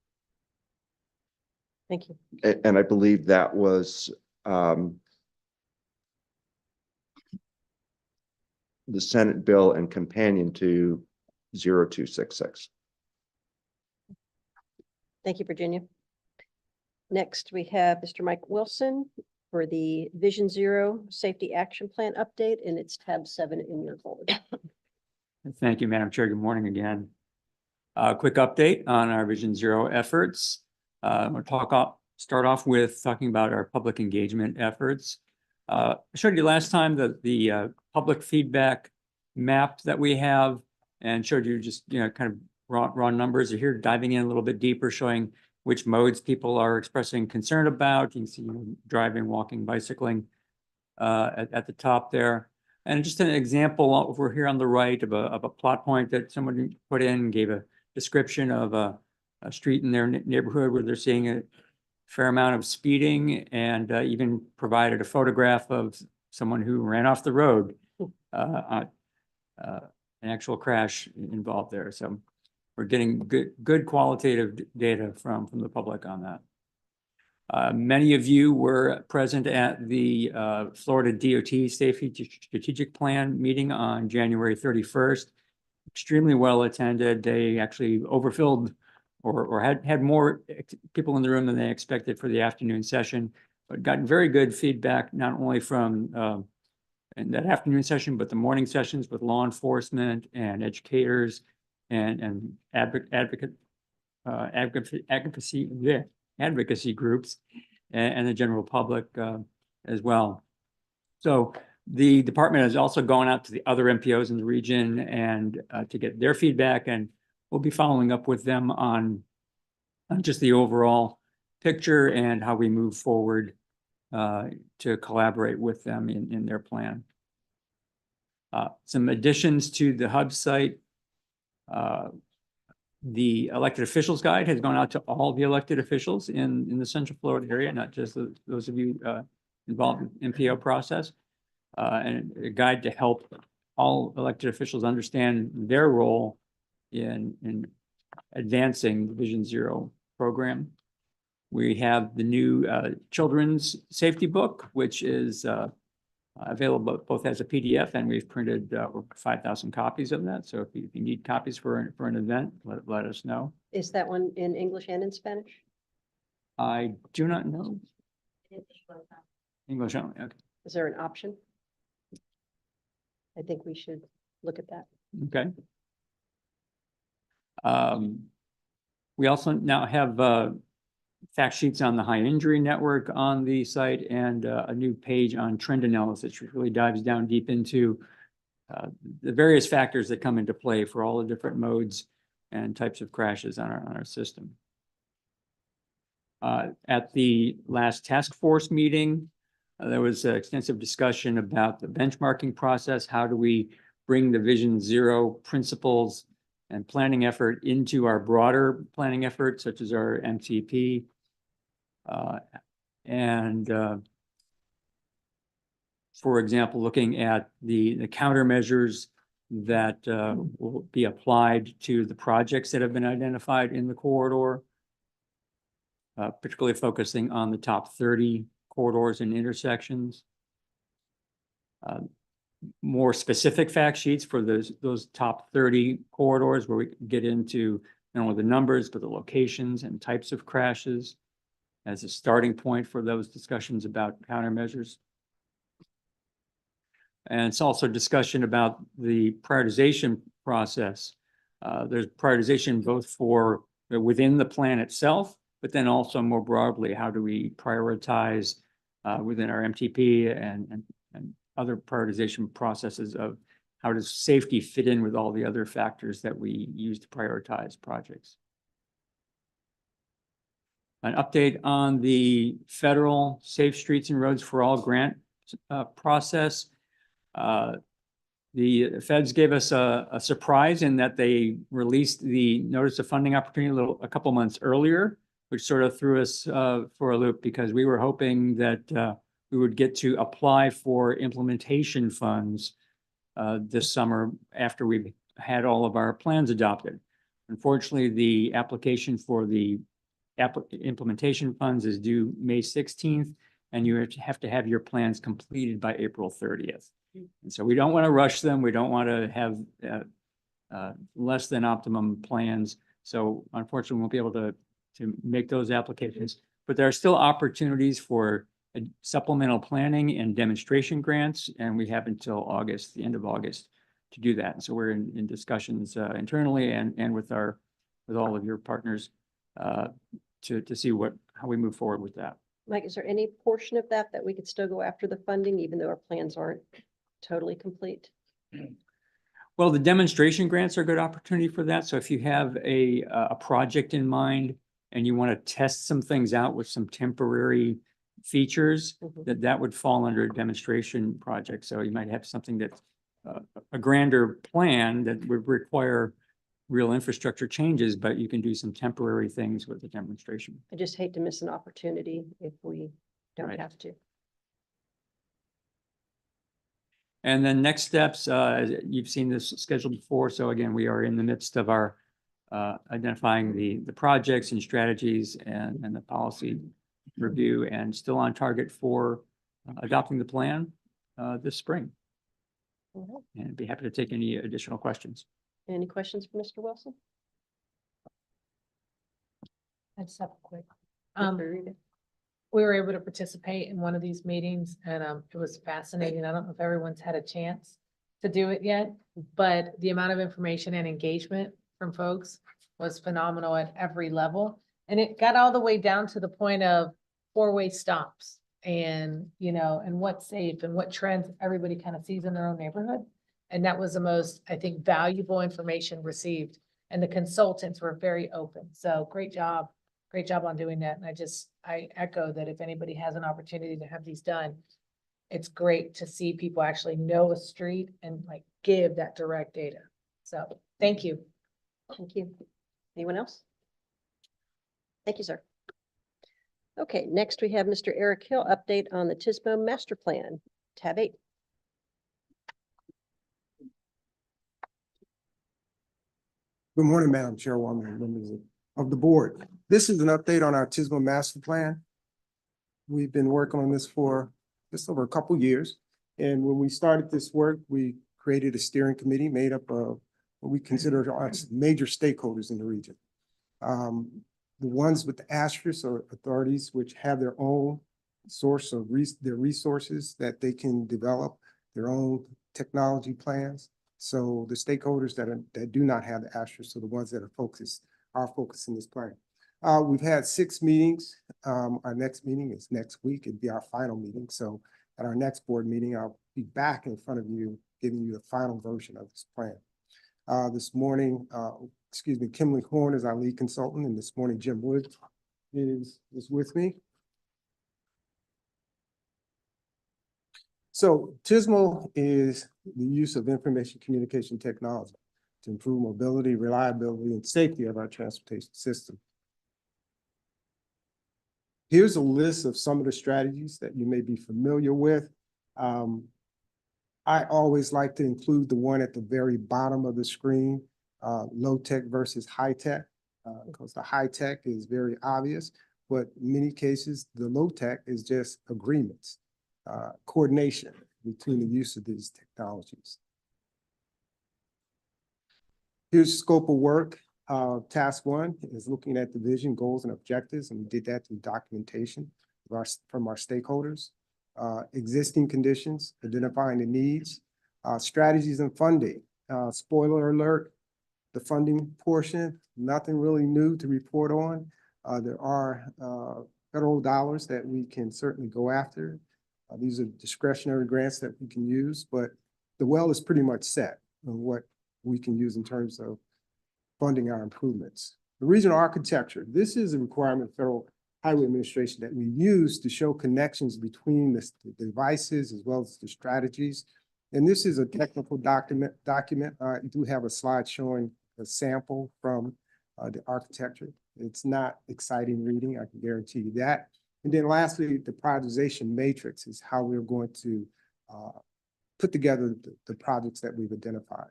Thank you. And I believe that was the Senate bill and companion to 0266. Thank you, Virginia. Next, we have Mr. Mike Wilson for the Vision Zero Safety Action Plan update, and it's tab 7 in your folder. Thank you, Madam Chair. Good morning again. Quick update on our Vision Zero efforts. We'll start off with talking about our public engagement efforts. I showed you last time the public feedback map that we have, and showed you just kind of raw numbers. Are here diving in a little bit deeper, showing which modes people are expressing concern about. You can see driving, walking, bicycling at the top there. And just an example over here on the right of a plot point that someone put in, gave a description of a street in their neighborhood where they're seeing a fair amount of speeding, and even provided a photograph of someone who ran off the road an actual crash involved there. So we're getting good qualitative data from the public on that. Many of you were present at the Florida DOT Safety Strategic Plan meeting on January 31st. Extremely well attended. They actually overfilled or had more people in the room than they expected for the afternoon session, but got very good feedback, not only from in that afternoon session, but the morning sessions with law enforcement and educators and advocacy groups and the general public as well. So the department has also gone out to the other MPOs in the region and to get their feedback, and we'll be following up with them on just the overall picture and how we move forward to collaborate with them in their plan. Some additions to the hub site. The elected officials guide has gone out to all the elected officials in the Central Florida area, not just those of you involved in MPO process. And a guide to help all elected officials understand their role in advancing the Vision Zero program. We have the new children's safety book, which is available both as a PDF, and we've printed over 5,000 copies of that. So if you need copies for an event, let us know. Is that one in English and in Spanish? I do not know. English only, okay. Is there an option? I think we should look at that. Okay. We also now have fact sheets on the high injury network on the site and a new page on trend analysis, which really dives down deep into the various factors that come into play for all the different modes and types of crashes on our system. At the last task force meeting, there was extensive discussion about the benchmarking process. How do we bring the Vision Zero principles and planning effort into our broader planning effort, such as our MTP? For example, looking at the countermeasures that will be applied to the projects that have been identified in the corridor, particularly focusing on the top 30 corridors and intersections. More specific fact sheets for those top 30 corridors, where we get into not only the numbers, but the locations and types of crashes as a starting point for those discussions about countermeasures. And it's also discussion about the prioritization process. There's prioritization both for within the plan itself, but then also more broadly, how do we prioritize within our MTP and other prioritization processes of how does safety fit in with all the other factors that we use to prioritize projects. An update on the federal Safe Streets and Roads for All grant process. The feds gave us a surprise in that they released the notice of funding opportunity a couple months earlier, which sort of threw us for a loop, because we were hoping that we would get to apply for implementation funds this summer after we had all of our plans adopted. Unfortunately, the application for the implementation funds is due May 16th, and you have to have your plans completed by April 30th. And so we don't want to rush them. We don't want to have less than optimum plans. So unfortunately, we won't be able to make those applications, but there are still opportunities for supplemental planning and demonstration grants, and we have until August, the end of August, to do that. And so we're in discussions internally and with all of your partners to see how we move forward with that. Mike, is there any portion of that we could still go after the funding, even though our plans aren't totally complete? Well, the demonstration grants are a good opportunity for that. So if you have a project in mind and you want to test some things out with some temporary features, that would fall under a demonstration project. So you might have something that's a grander plan that would require real infrastructure changes, but you can do some temporary things with the demonstration. I just hate to miss an opportunity if we don't Right. have to. And then next steps, you've seen this scheduled before. So again, we are in the midst of our identifying the projects and strategies and the policy review, and still on target for adopting the plan this spring. Mhm. And I'd be happy to take any additional questions. Any questions for Mr. Wilson? I just have a quick. Mr. Rita? We were able to participate in one of these meetings and it was fascinating. I don't know if everyone's had a chance to do it yet, but the amount of information and engagement from folks was phenomenal at every level. And it got all the way down to the point of four-way stops and, and what's safe and what trends everybody kind of sees in their own neighborhood. And that was the most, I think, valuable information received. And the consultants were very open. So great job on doing that. And I echo that if anybody has an opportunity to have these done, it's great to see people actually know a street and like give that direct data. So thank you. Thank you. Anyone else? Thank you, sir. Okay, next we have Mr. Eric Hill, update on the TISMO master plan, tab 8. Good morning, Madam Chairwoman and members of the board. This is an update on our TISMO master plan. We've been working on this for just over a couple years. And when we started this work, we created a steering committee made up of what we consider our major stakeholders in the region. The ones with the asterisks are authorities which have their own source of their resources that they can develop, their own technology plans. So the stakeholders that do not have the asterisks are the ones that are focused in this plan. We've had 6 meetings. Our next meeting is next week. It'd be our final meeting. So at our next board meeting, I'll be back in front of you, giving you the final version of this plan. This morning, Kimberly Horn is our lead consultant, and this morning Jim Wood is with me. So TISMO is the use of information communication technology to improve mobility, reliability, and safety of our transportation system. Here's a list of some of the strategies that you may be familiar with. I always like to include the one at the very bottom of the screen, low tech versus high tech, because the high tech is very obvious, but in many cases, the low tech is just agreements, coordination between the use of these technologies. Here's scope of work. Task 1 is looking at the vision, goals, and objectives, and we did that through documentation from our stakeholders. Existing conditions, identifying the needs, strategies and funding. Spoiler alert, the funding portion, nothing really new to report on. There are federal dollars that we can certainly go after. These are discretionary grants that we can use, but the well is pretty much set on what we can use in terms of funding our improvements. The regional architecture, this is a requirement of Federal Highway Administration that we use to show connections between the devices as well as the strategies. And this is a technical document. I do have a slide showing a sample from the architecture. It's not exciting reading, I can guarantee you that. And then lastly, the prioritization matrix is how we're going to put together the projects that we've identified.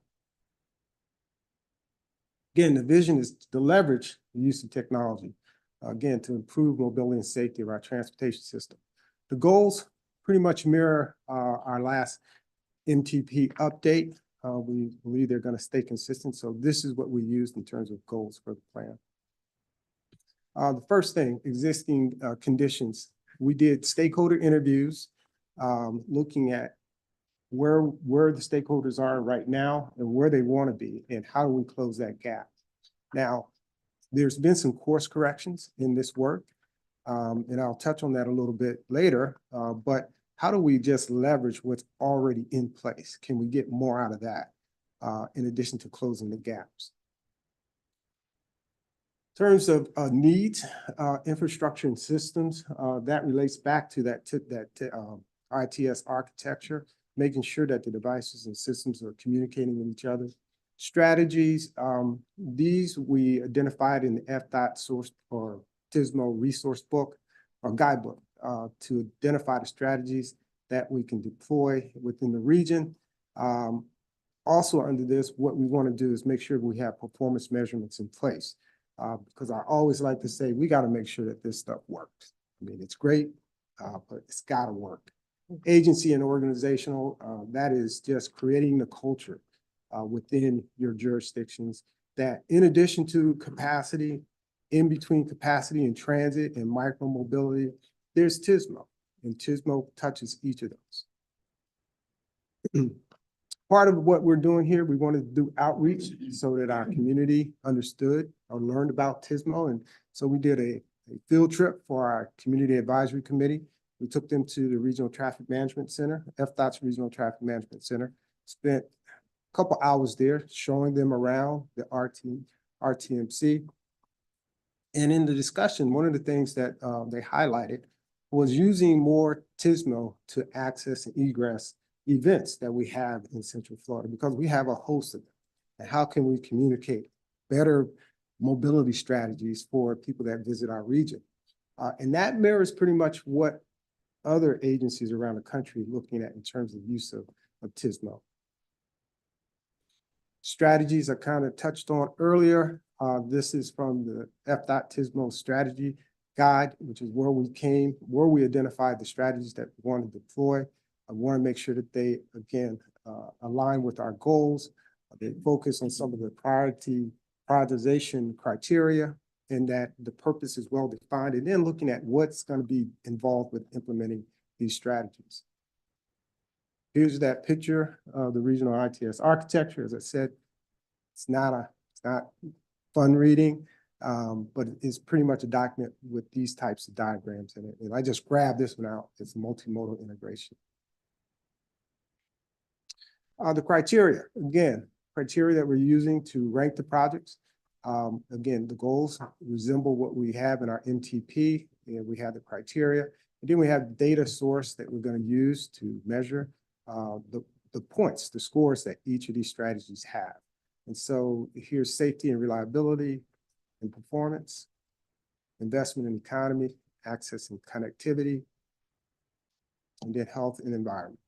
Again, the vision is to leverage the use of technology, again, to improve mobility and safety of our transportation system. The goals pretty much mirror our last MTP update. We believe they're going to stay consistent. So this is what we used in terms of goals for the plan. The first thing, existing conditions. We did stakeholder interviews, looking at where the stakeholders are right now and where they want to be and how do we close that gap. Now, there's been some course corrections in this work, and I'll touch on that a little bit later, but how do we just leverage what's already in place? Can we get more out of that in addition to closing the gaps? In terms of needs, infrastructure and systems, that relates back to that ITS architecture, making sure that the devices and systems are communicating with each other. Strategies, these we identified in the FDOT source or TISMO resource book or guidebook to identify the strategies that we can deploy within the region. Also under this, what we want to do is make sure we have performance measurements in place. Because I always like to say, we got to make sure that this stuff works. I mean, it's great, but it's got to work. Agency and organizational, that is just creating the culture within your jurisdictions that in addition to capacity, in between capacity and transit and micro mobility, there's TSMO, and TSMO touches each of those. Part of what we're doing here, we wanted to do outreach so that our community understood or learned about TSMO. And so we did a field trip for our Community Advisory Committee. We took them to the Regional Traffic Management Center, FDOT's Regional Traffic Management Center, spent a couple hours there showing them around the RTMC. And in the discussion, one of the things that they highlighted was using more TSMO to access and egress events that we have in Central Florida, because we have a host of them. And how can we communicate better mobility strategies for people that visit our region? And that mirrors pretty much what other agencies around the country are looking at in terms of use of TSMO. Strategies I kind of touched on earlier. This is from the FDOT TSMO strategy guide, which is where we identified the strategies that we want to deploy. I want to make sure that they, again, align with our goals. They focus on some of the prioritization criteria, and that the purpose is well defined, and then looking at what's going to be involved with implementing these strategies. Here's that picture of the regional ITS architecture. As I said, it's not fun reading, but it's pretty much a document with these types of diagrams in it. And I just grabbed this one out. It's multimodal integration. The criteria, again, criteria that we're using to rank the projects. Again, the goals resemble what we have in our MTP, and we have the criteria. And then we have the data source that we're going to use to measure the points, the scores that each of these strategies have. And so here's safety and reliability and performance, investment in economy, access and connectivity, and then health and environment.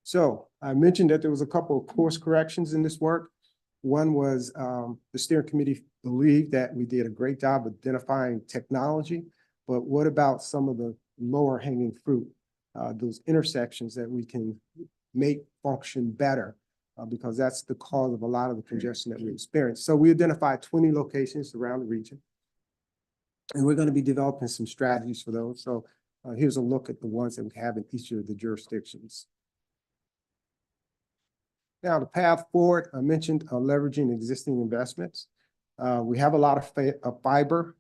So I mentioned that there was a couple of course corrections in this work. One was the steering committee believed that we did a great job of identifying technology, but what about some of the lower hanging fruit, those intersections that we can make function better, because that's the cause of a lot of the congestion that we experience. So we identified 20 locations around the region, and we're going to be developing some strategies for those. So here's a look at the ones that we have in each of the jurisdictions. Now, the path forward, I mentioned leveraging existing investments. We have a lot of fiber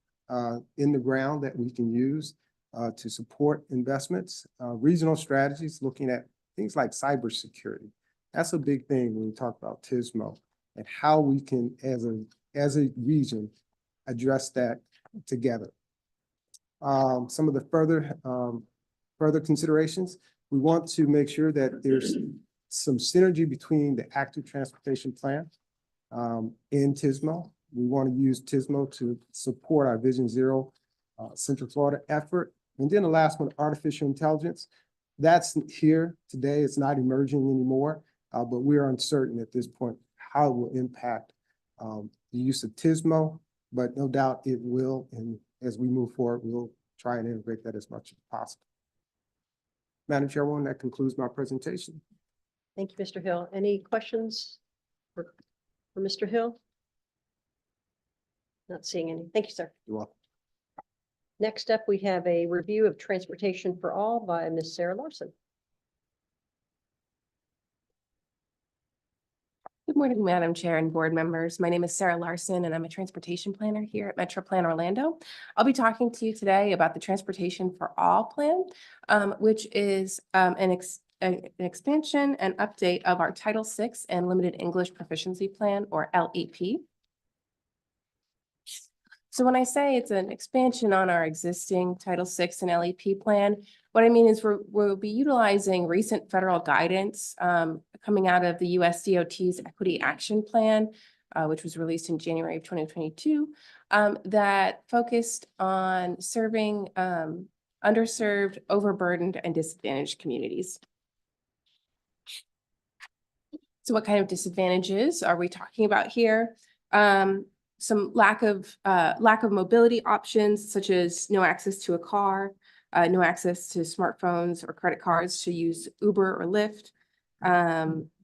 in the ground that we can use to support investments. Regional strategies, looking at things like cybersecurity. That's a big thing when we talk about TSMO and how we can, as a region, address that together. Some of the further considerations, we want to make sure that there's some synergy between the active transportation plan and TSMO. We want to use TSMO to support our Vision Zero Central Florida effort. And then the last one, artificial intelligence. That's here today. It's not emerging anymore, but we are uncertain at this point how it will impact the use of TSMO, but no doubt it will. And as we move forward, we'll try and integrate that as much as possible. Madam Chairwoman, that concludes my presentation. Thank you, Mr. Hill. Any questions for Mr. Hill? Not seeing any. Thank you, sir. You're welcome. Next up, we have a review of Transportation for All by Ms. Sarah Larson. Good morning, Madam Chair and board members. My name is Sarah Larson, and I'm a transportation planner here at MetroPlan Orlando. I'll be talking to you today about the Transportation for All plan, which is an expansion and update of our Title VI and Limited English Proficiency Plan, or LEP. So when I say it's an expansion on our existing Title VI and LEP plan, what I mean is we'll be utilizing recent federal guidance coming out of the US DOT's Equity Action Plan, which was released in January of 2022, that focused on serving underserved, overburdened, and disadvantaged communities. So what kind of disadvantages are we talking about here? Some lack of mobility options, such as no access to a car, no access to smartphones or credit cards to use Uber or Lyft.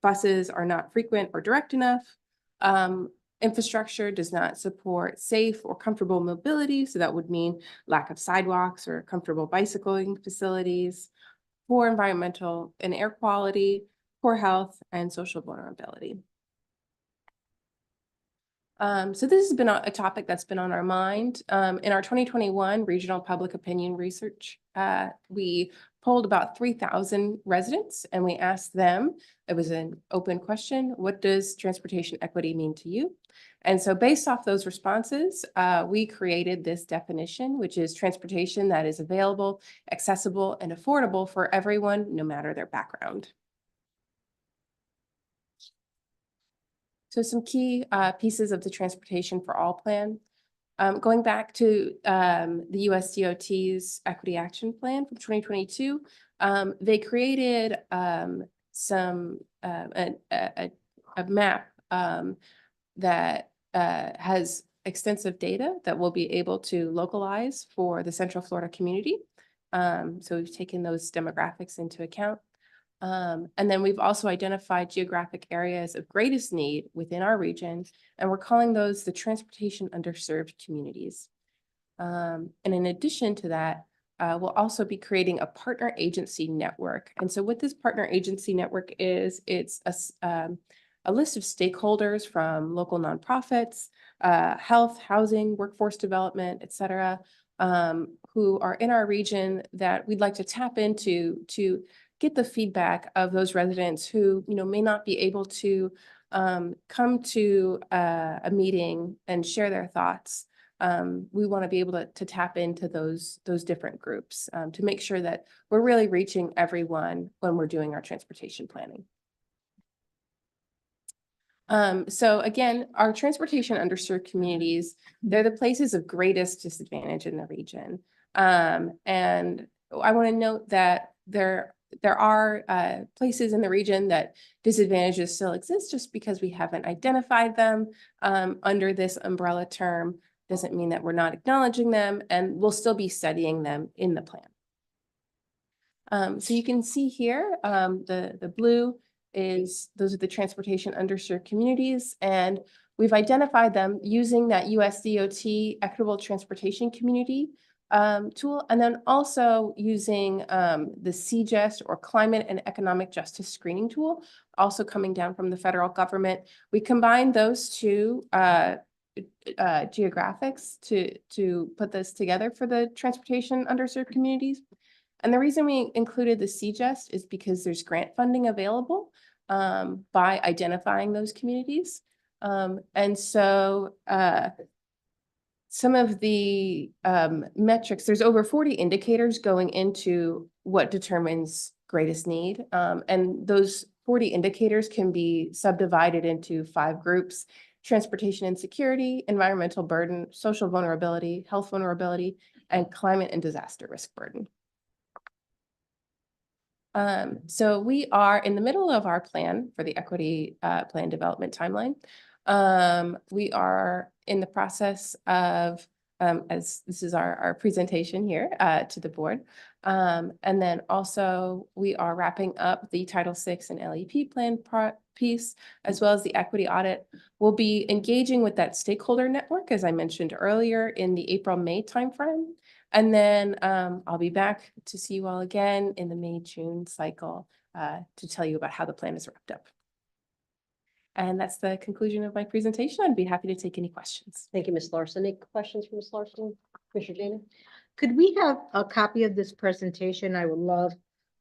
Buses are not frequent or direct enough. Infrastructure does not support safe or comfortable mobility. So that would mean lack of sidewalks or comfortable bicycling facilities, poor environmental and air quality, poor health, and social vulnerability. So this has been a topic that's been on our mind. In our 2021 regional public opinion research, we polled about 3,000 residents and we asked them, it was an open question, what does transportation equity mean to you? And so based off those responses, we created this definition, which is transportation that is available, accessible, and affordable for everyone, no matter their background. So some key pieces of the Transportation for All plan. Going back to the USDOT's Equity Action Plan from 2022, they created a map that has extensive data that we'll be able to localize for the Central Florida community. So we've taken those demographics into account. And then we've also identified geographic areas of greatest need within our region, and we're calling those the transportation underserved communities. And in addition to that, we'll also be creating a partner agency network. And so what this partner agency network is, it's a list of stakeholders from local nonprofits, health, housing, workforce development, et cetera, who are in our region that we'd like to tap into to get the feedback of those residents who, may not be able to come to a meeting and share their thoughts. We want to be able to tap into those different groups to make sure that we're really reaching everyone when we're doing our transportation planning. So again, our transportation underserved communities, they're the places of greatest disadvantage in the region. And I want to note that there are places in the region that disadvantages still exist. Just because we haven't identified them under this umbrella term doesn't mean that we're not acknowledging them, and we'll still be studying them in the plan. So you can see here, the blue those are the transportation underserved communities, and we've identified them using that USDOT Equitable Transportation Community tool, and then also using the CGEST or Climate and Economic Justice Screening tool, also coming down from the federal government. We combined those two geographics to put this together for the transportation underserved communities. And the reason we included the CGEST is because there's grant funding available by identifying those communities. And so some of the metrics, there's over 40 indicators going into what determines greatest need. And those 40 indicators can be subdivided into 5 groups: transportation insecurity, environmental burden, social vulnerability, health vulnerability, and climate and disaster risk burden. So we are in the middle of our plan for the equity plan development timeline. We are in the process of, as this is our presentation here to the board. And then also we are wrapping up the Title VI and LEP plan piece, as well as the equity audit. We'll be engaging with that stakeholder network, as I mentioned earlier, in the April-May timeframe. And then I'll be back to see you all again in the May-June cycle to tell you about how the plan is wrapped up. And that's the conclusion of my presentation. I'd be happy to take any questions. Thank you, Ms. Larson. Any questions for Ms. Larson? Commissioner Jana? Could we have a copy of this presentation? I would love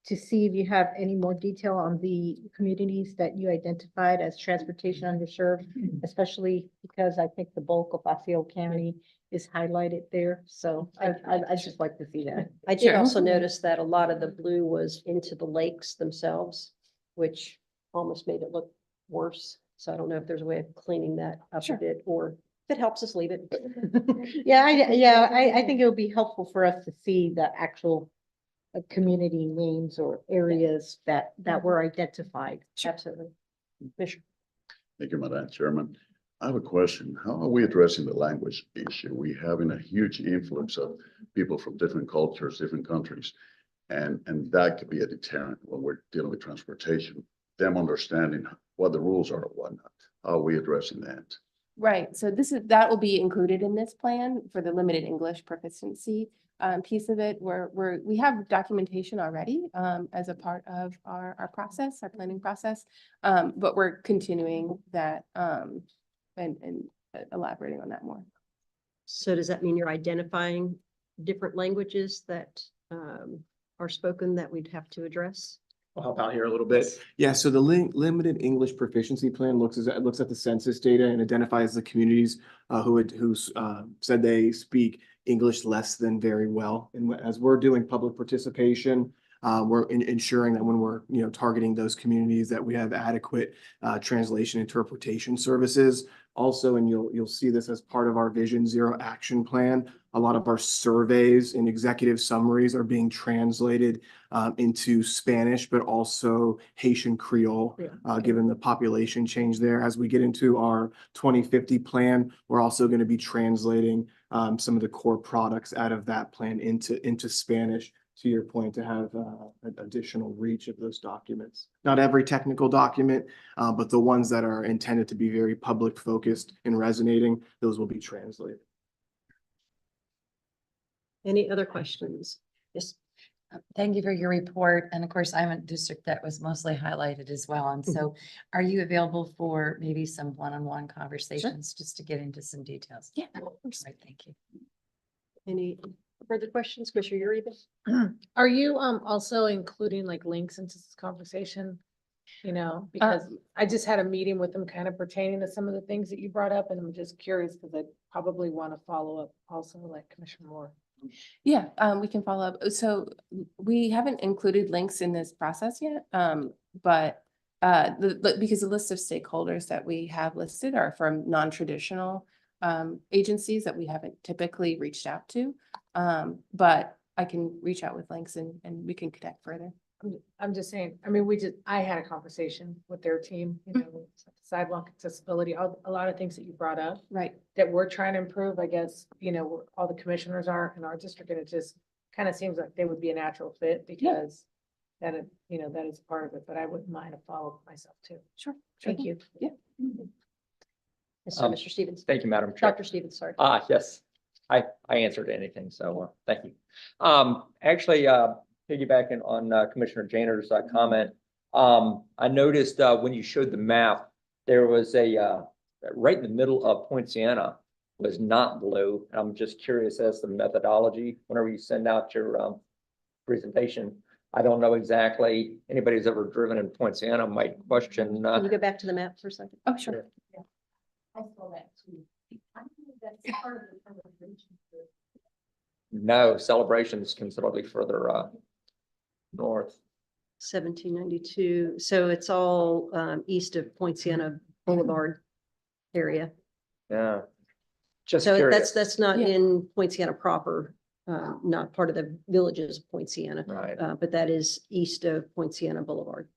to see if you have any more detail on the communities that you identified as transportation underserved, especially because I think the bulk of Osseo County is highlighted there. So I'd just like to see that. I did also notice that a lot of the blue was into the lakes themselves, which almost made it look worse. So I don't know if there's a way of cleaning that up a bit, or if it helps us leave it. I think it would be helpful for us to see the actual community names or areas that were identified. Absolutely. Commissioner. Thank you, Madam Chairman. I have a question. How are we addressing the language issue? We having a huge influx of people from different cultures, different countries. And that could be a deterrent when we're dealing with transportation, them understanding what the rules are and whatnot. How are we addressing that? Right, so that will be included in this plan for the limited English proficiency piece of it, where we have documentation already as a part of our process, our planning process. But we're continuing that and elaborating on that more. So does that mean you're identifying different languages that are spoken that we'd have to address? I'll help out here a little bit. Yeah, so the limited English proficiency plan looks at the census data and identifies the communities who said they speak English less than very well. And as we're doing public participation, we're ensuring that when we're targeting those communities that we have adequate translation interpretation services. Also, and you'll see this as part of our Vision Zero action plan, a lot of our surveys and executive summaries are being translated into Spanish, but also Haitian Creole, given the population change there. As we get into our 2050 plan, we're also going to be translating some of the core products out of that plan into Spanish, to your point, to have additional reach of those documents. Not every technical document, but the ones that are intended to be very public focused and resonating, those will be translated. Any other questions? Yes. Thank you for your report. And of course, I'm a district that was mostly highlighted as well. And so are you available for maybe some one-on-one conversations just to get into some details? Yeah, of course. Right, thank you. Any further questions, Commissioner Uribe? Are you also including like links into this conversation? Because I just had a meeting with them kind of pertaining to some of the things that you brought up, and I'm just curious because I probably want to follow up also like Commissioner Moore. Yeah, we can follow up. So we haven't included links in this process yet, but because the list of stakeholders that we have listed are from non-traditional agencies that we haven't typically reached out to. But I can reach out with links and we can connect further. I'm just saying, I mean, I had a conversation with their team, sidewalk accessibility, a lot of things that you brought up. Right. That we're trying to improve, I guess, all the commissioners are in our district, and it just kind of seems like they would be a natural fit because that is part of it, but I wouldn't mind a follow-up myself too. Sure. Thank you. Yeah. Yes, sir, Mr. Stevens. Thank you, Madam Chair. Dr. Stevens, sorry. Yes, I answered anything, so thank you. Actually, piggybacking on Commissioner Jainer's comment, I noticed when you showed the map, there was right in the middle of Poinciana was not blue. I'm just curious as to the methodology whenever you send out your presentation. I don't know exactly, anybody's ever driven in Poinciana might question. Can you go back to the map for a second? Oh, sure. I saw that too. No, Celebration's considerably further north. 1792. So it's all east of Poinciana Boulevard area. Yeah. Just So curious. that's not in Poinciana proper, not part of the villages of Poinciana, Right. but that is east of Poinciana Boulevard.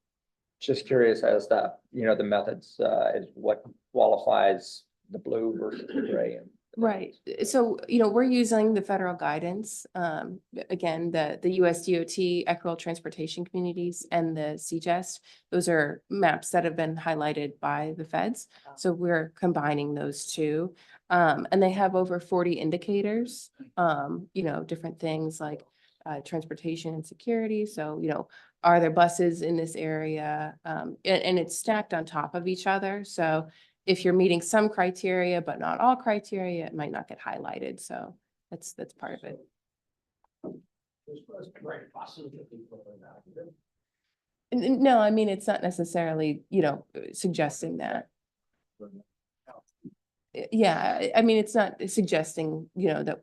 Just curious as to, the methods, is what qualifies the blue versus the gray. Right. So, we're using the federal guidance, again, the US DOT Equitable Transportation Communities and the CGEST. Those are maps that have been highlighted by the feds. So we're combining those two. And they have over 40 indicators, different things like transportation and security. So, are there buses in this area? And it's stacked on top of each other. So if you're meeting some criteria, but not all criteria, it might not get highlighted. So that's part of it. No, I mean, it's not necessarily, suggesting that. Yeah, I mean, it's not suggesting,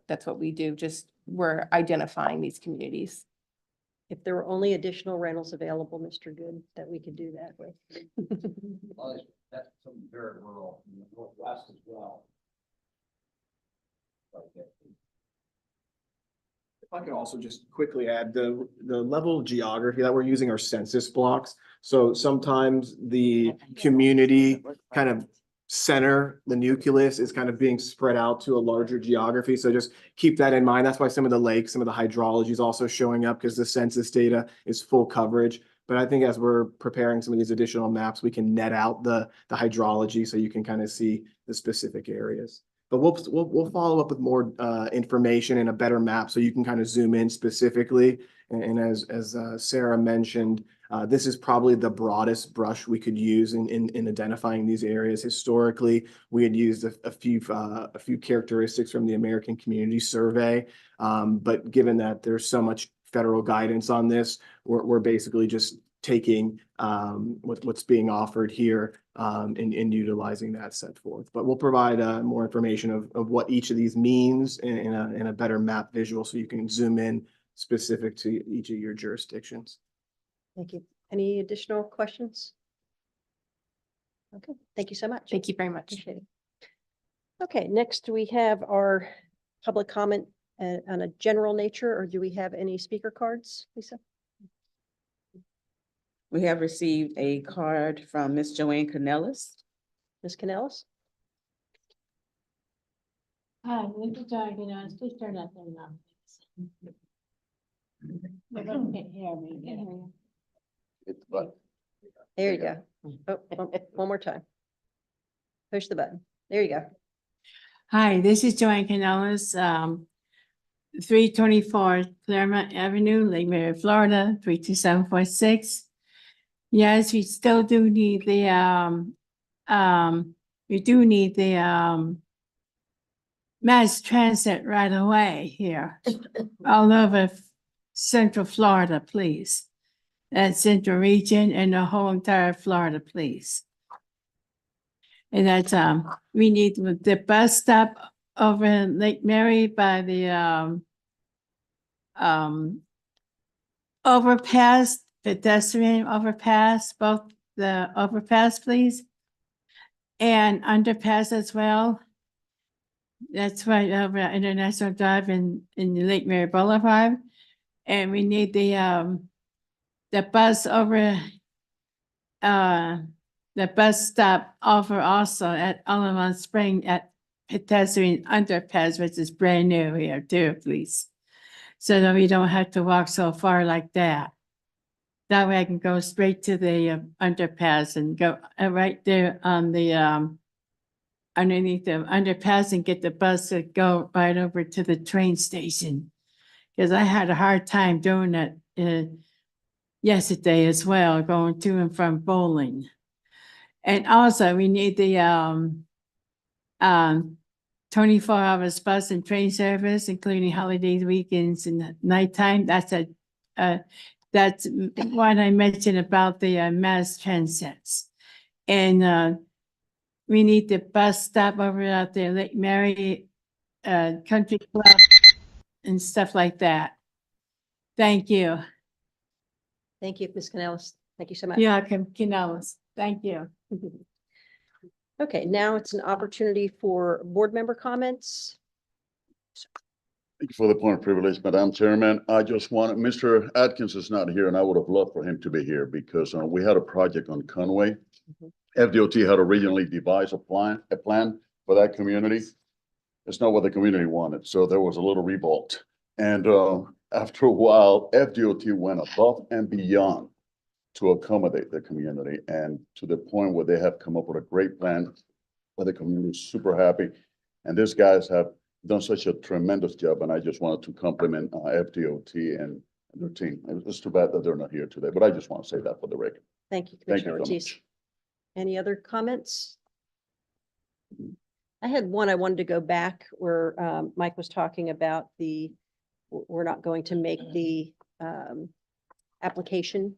that's what we do. Just we're identifying these communities. If there were only additional rentals available, Mr. Good, that we could do that with. That's some very rural in the Northwest as well. I could also just quickly add the level of geography that we're using are census blocks. So sometimes the community kind of center, the nucleus is kind of being spread out to a larger geography. So just keep that in mind. That's why some of the lakes, some of the hydrology is also showing up because the census data is full coverage. But I think as we're preparing some of these additional maps, we can net out the hydrology so you can kind of see the specific areas. But we'll follow up with more information and a better map so you can kind of zoom in specifically. And as Sarah mentioned, this is probably the broadest brush we could use in identifying these areas. Historically, we had used a few characteristics from the American Community Survey. But given that there's so much federal guidance on this, we're basically just taking what's being offered here and utilizing that set forth. But we'll provide more information of what each of these means in a better map visual so you can zoom in specific to each of your jurisdictions. Thank you. Any additional questions? Okay, thank you so much. Thank you very much. Appreciate it. Okay, next we have our public comment on a general nature, or do we have any speaker cards, Lisa? We have received a card from Miss Joanne Canellis. Ms. Canellis? Hi, this is Diana. Please turn that thing on. Everyone can't hear me. There you go. Oh, one more time. Push the button. There you go. Hi, this is Joanne Canellis, 324 Claremont Avenue, Lake Mary, Florida, 32746. Yes, we still do need the, mass transit right away here, all over Central Florida, please. That Central region and the whole entire Florida, please. And that's, we need the bus stop over in Lake Mary by the, overpass, pedestrian overpass, both the overpass, please. And underpass as well. That's right over at International Drive in the Lake Mary Boulevard. And we need the bus over, the bus stop over also at Alamo Spring at pedestrian underpass, which is brand new here too, please. So that we don't have to walk so far like that. That way I can go straight to the underpass and go right there on the underneath the underpass and get the bus to go right over to the train station. Because I had a hard time doing that yesterday as well, going to and from bowling. And also we need the 24 hours bus and train service, including holidays, weekends, and nighttime. That's what I mentioned about the mass transits. And we need the bus stop over out there, Lake Mary Country Club and stuff like that. Thank you. Thank you, Ms. Canellis. Thank you so much. Yeah, Canellis. Thank you. Okay, now it's an opportunity for board member comments. Thank you for the point of privilege, Madam Chairman. I just wanted, Mr. Atkins is not here and I would have loved for him to be here because we had a project on Conway. FDOT had originally devised a plan for that community. It's not what the community wanted. So there was a little revolt. And after a while, FDOT went above and beyond to accommodate the community and to the point where they have come up with a great plan where the community is super happy. And these guys have done such a tremendous job. And I just wanted to compliment FDOT and their team. It's too bad that they're not here today, but I just want to say that for the record. Thank you, Thank you Commissioner so Ortiz. much. Any other comments? I had one I wanted to go back where Mike was talking about we're not going to make the application.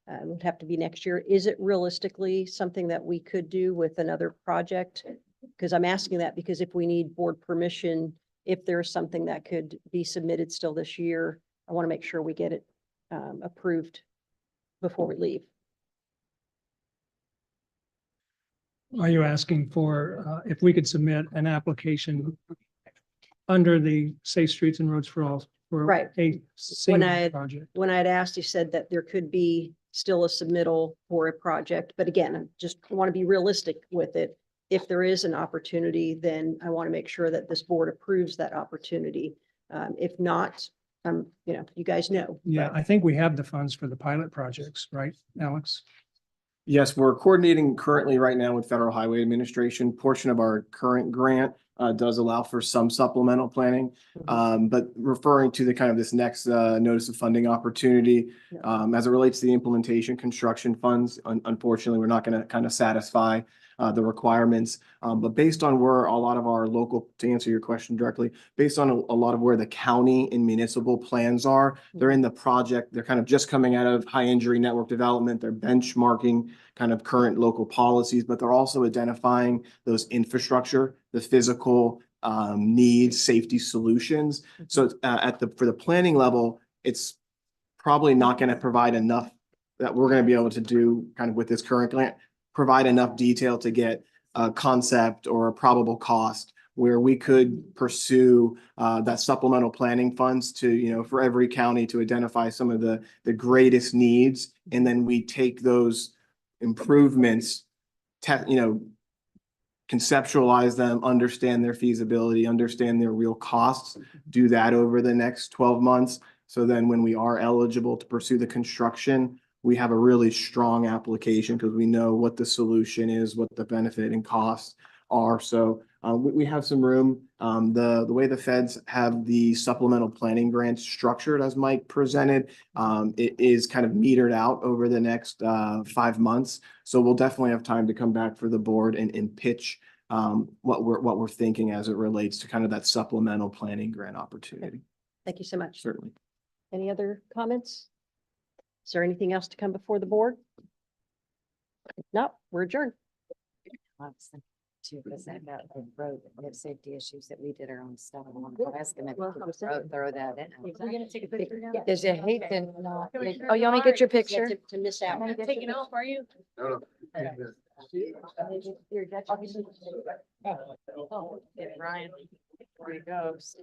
It would have to be next year. Is it realistically something that we could do with another project? Because I'm asking that because if we need board permission, if there's something that could be submitted still this year, I want to make sure we get it approved before we leave. Are you asking for, if we could submit an application under the Safe Streets and Roads for All for Right. a When single I, project. when I'd asked, you said that there could be still a submittal for a project, but again, I just want to be realistic with it. If there is an opportunity, then I want to make sure that this board approves that opportunity. If not, you guys know. Yeah, but- I think we have the funds for the pilot projects, right, Alex? Yes, we're coordinating currently right now with Federal Highway Administration. Portion of our current grant does allow for some supplemental planning. But referring to the kind of this next notice of funding opportunity, as it relates to the implementation construction funds, unfortunately, we're not going to kind of satisfy the requirements. But based on where a lot of our local, to answer your question directly, based on a lot of where the county and municipal plans are, they're in the project, they're kind of just coming out of high injury network development, they're benchmarking kind of current local policies, but they're also identifying those infrastructure, the physical needs, safety solutions. So for the planning level, it's probably not going to provide enough that we're going to be able to do kind of with this current grant, provide enough detail to get a concept or a probable cost where we could pursue that supplemental planning funds to, for every county to identify some of the greatest needs. And then we take those improvements, conceptualize them, understand their feasibility, understand their real costs, do that over the next 12 months. So then when we are eligible to pursue the construction, we have a really strong application because we know what the solution is, what the benefit and costs are. So we have some room. The way the feds have the supplemental planning grants structured, as Mike presented, it is kind of metered out over the next 5 months. So we'll definitely have time to come back for the board and pitch what we're thinking as it relates to kind of that supplemental planning grant opportunity. Thank you so much. Certainly. Any other comments? Is there anything else to come before the board? If not, we're adjourned. Too, because that about the road, we have safety issues that we did our own stuff on. I was gonna throw that in. We're gonna take a picture now. Does you hate to not? Oh, you want me to get your picture? To miss out. I'm taking off, are you? No, Your Dutch. Oh, Ryan. There he goes.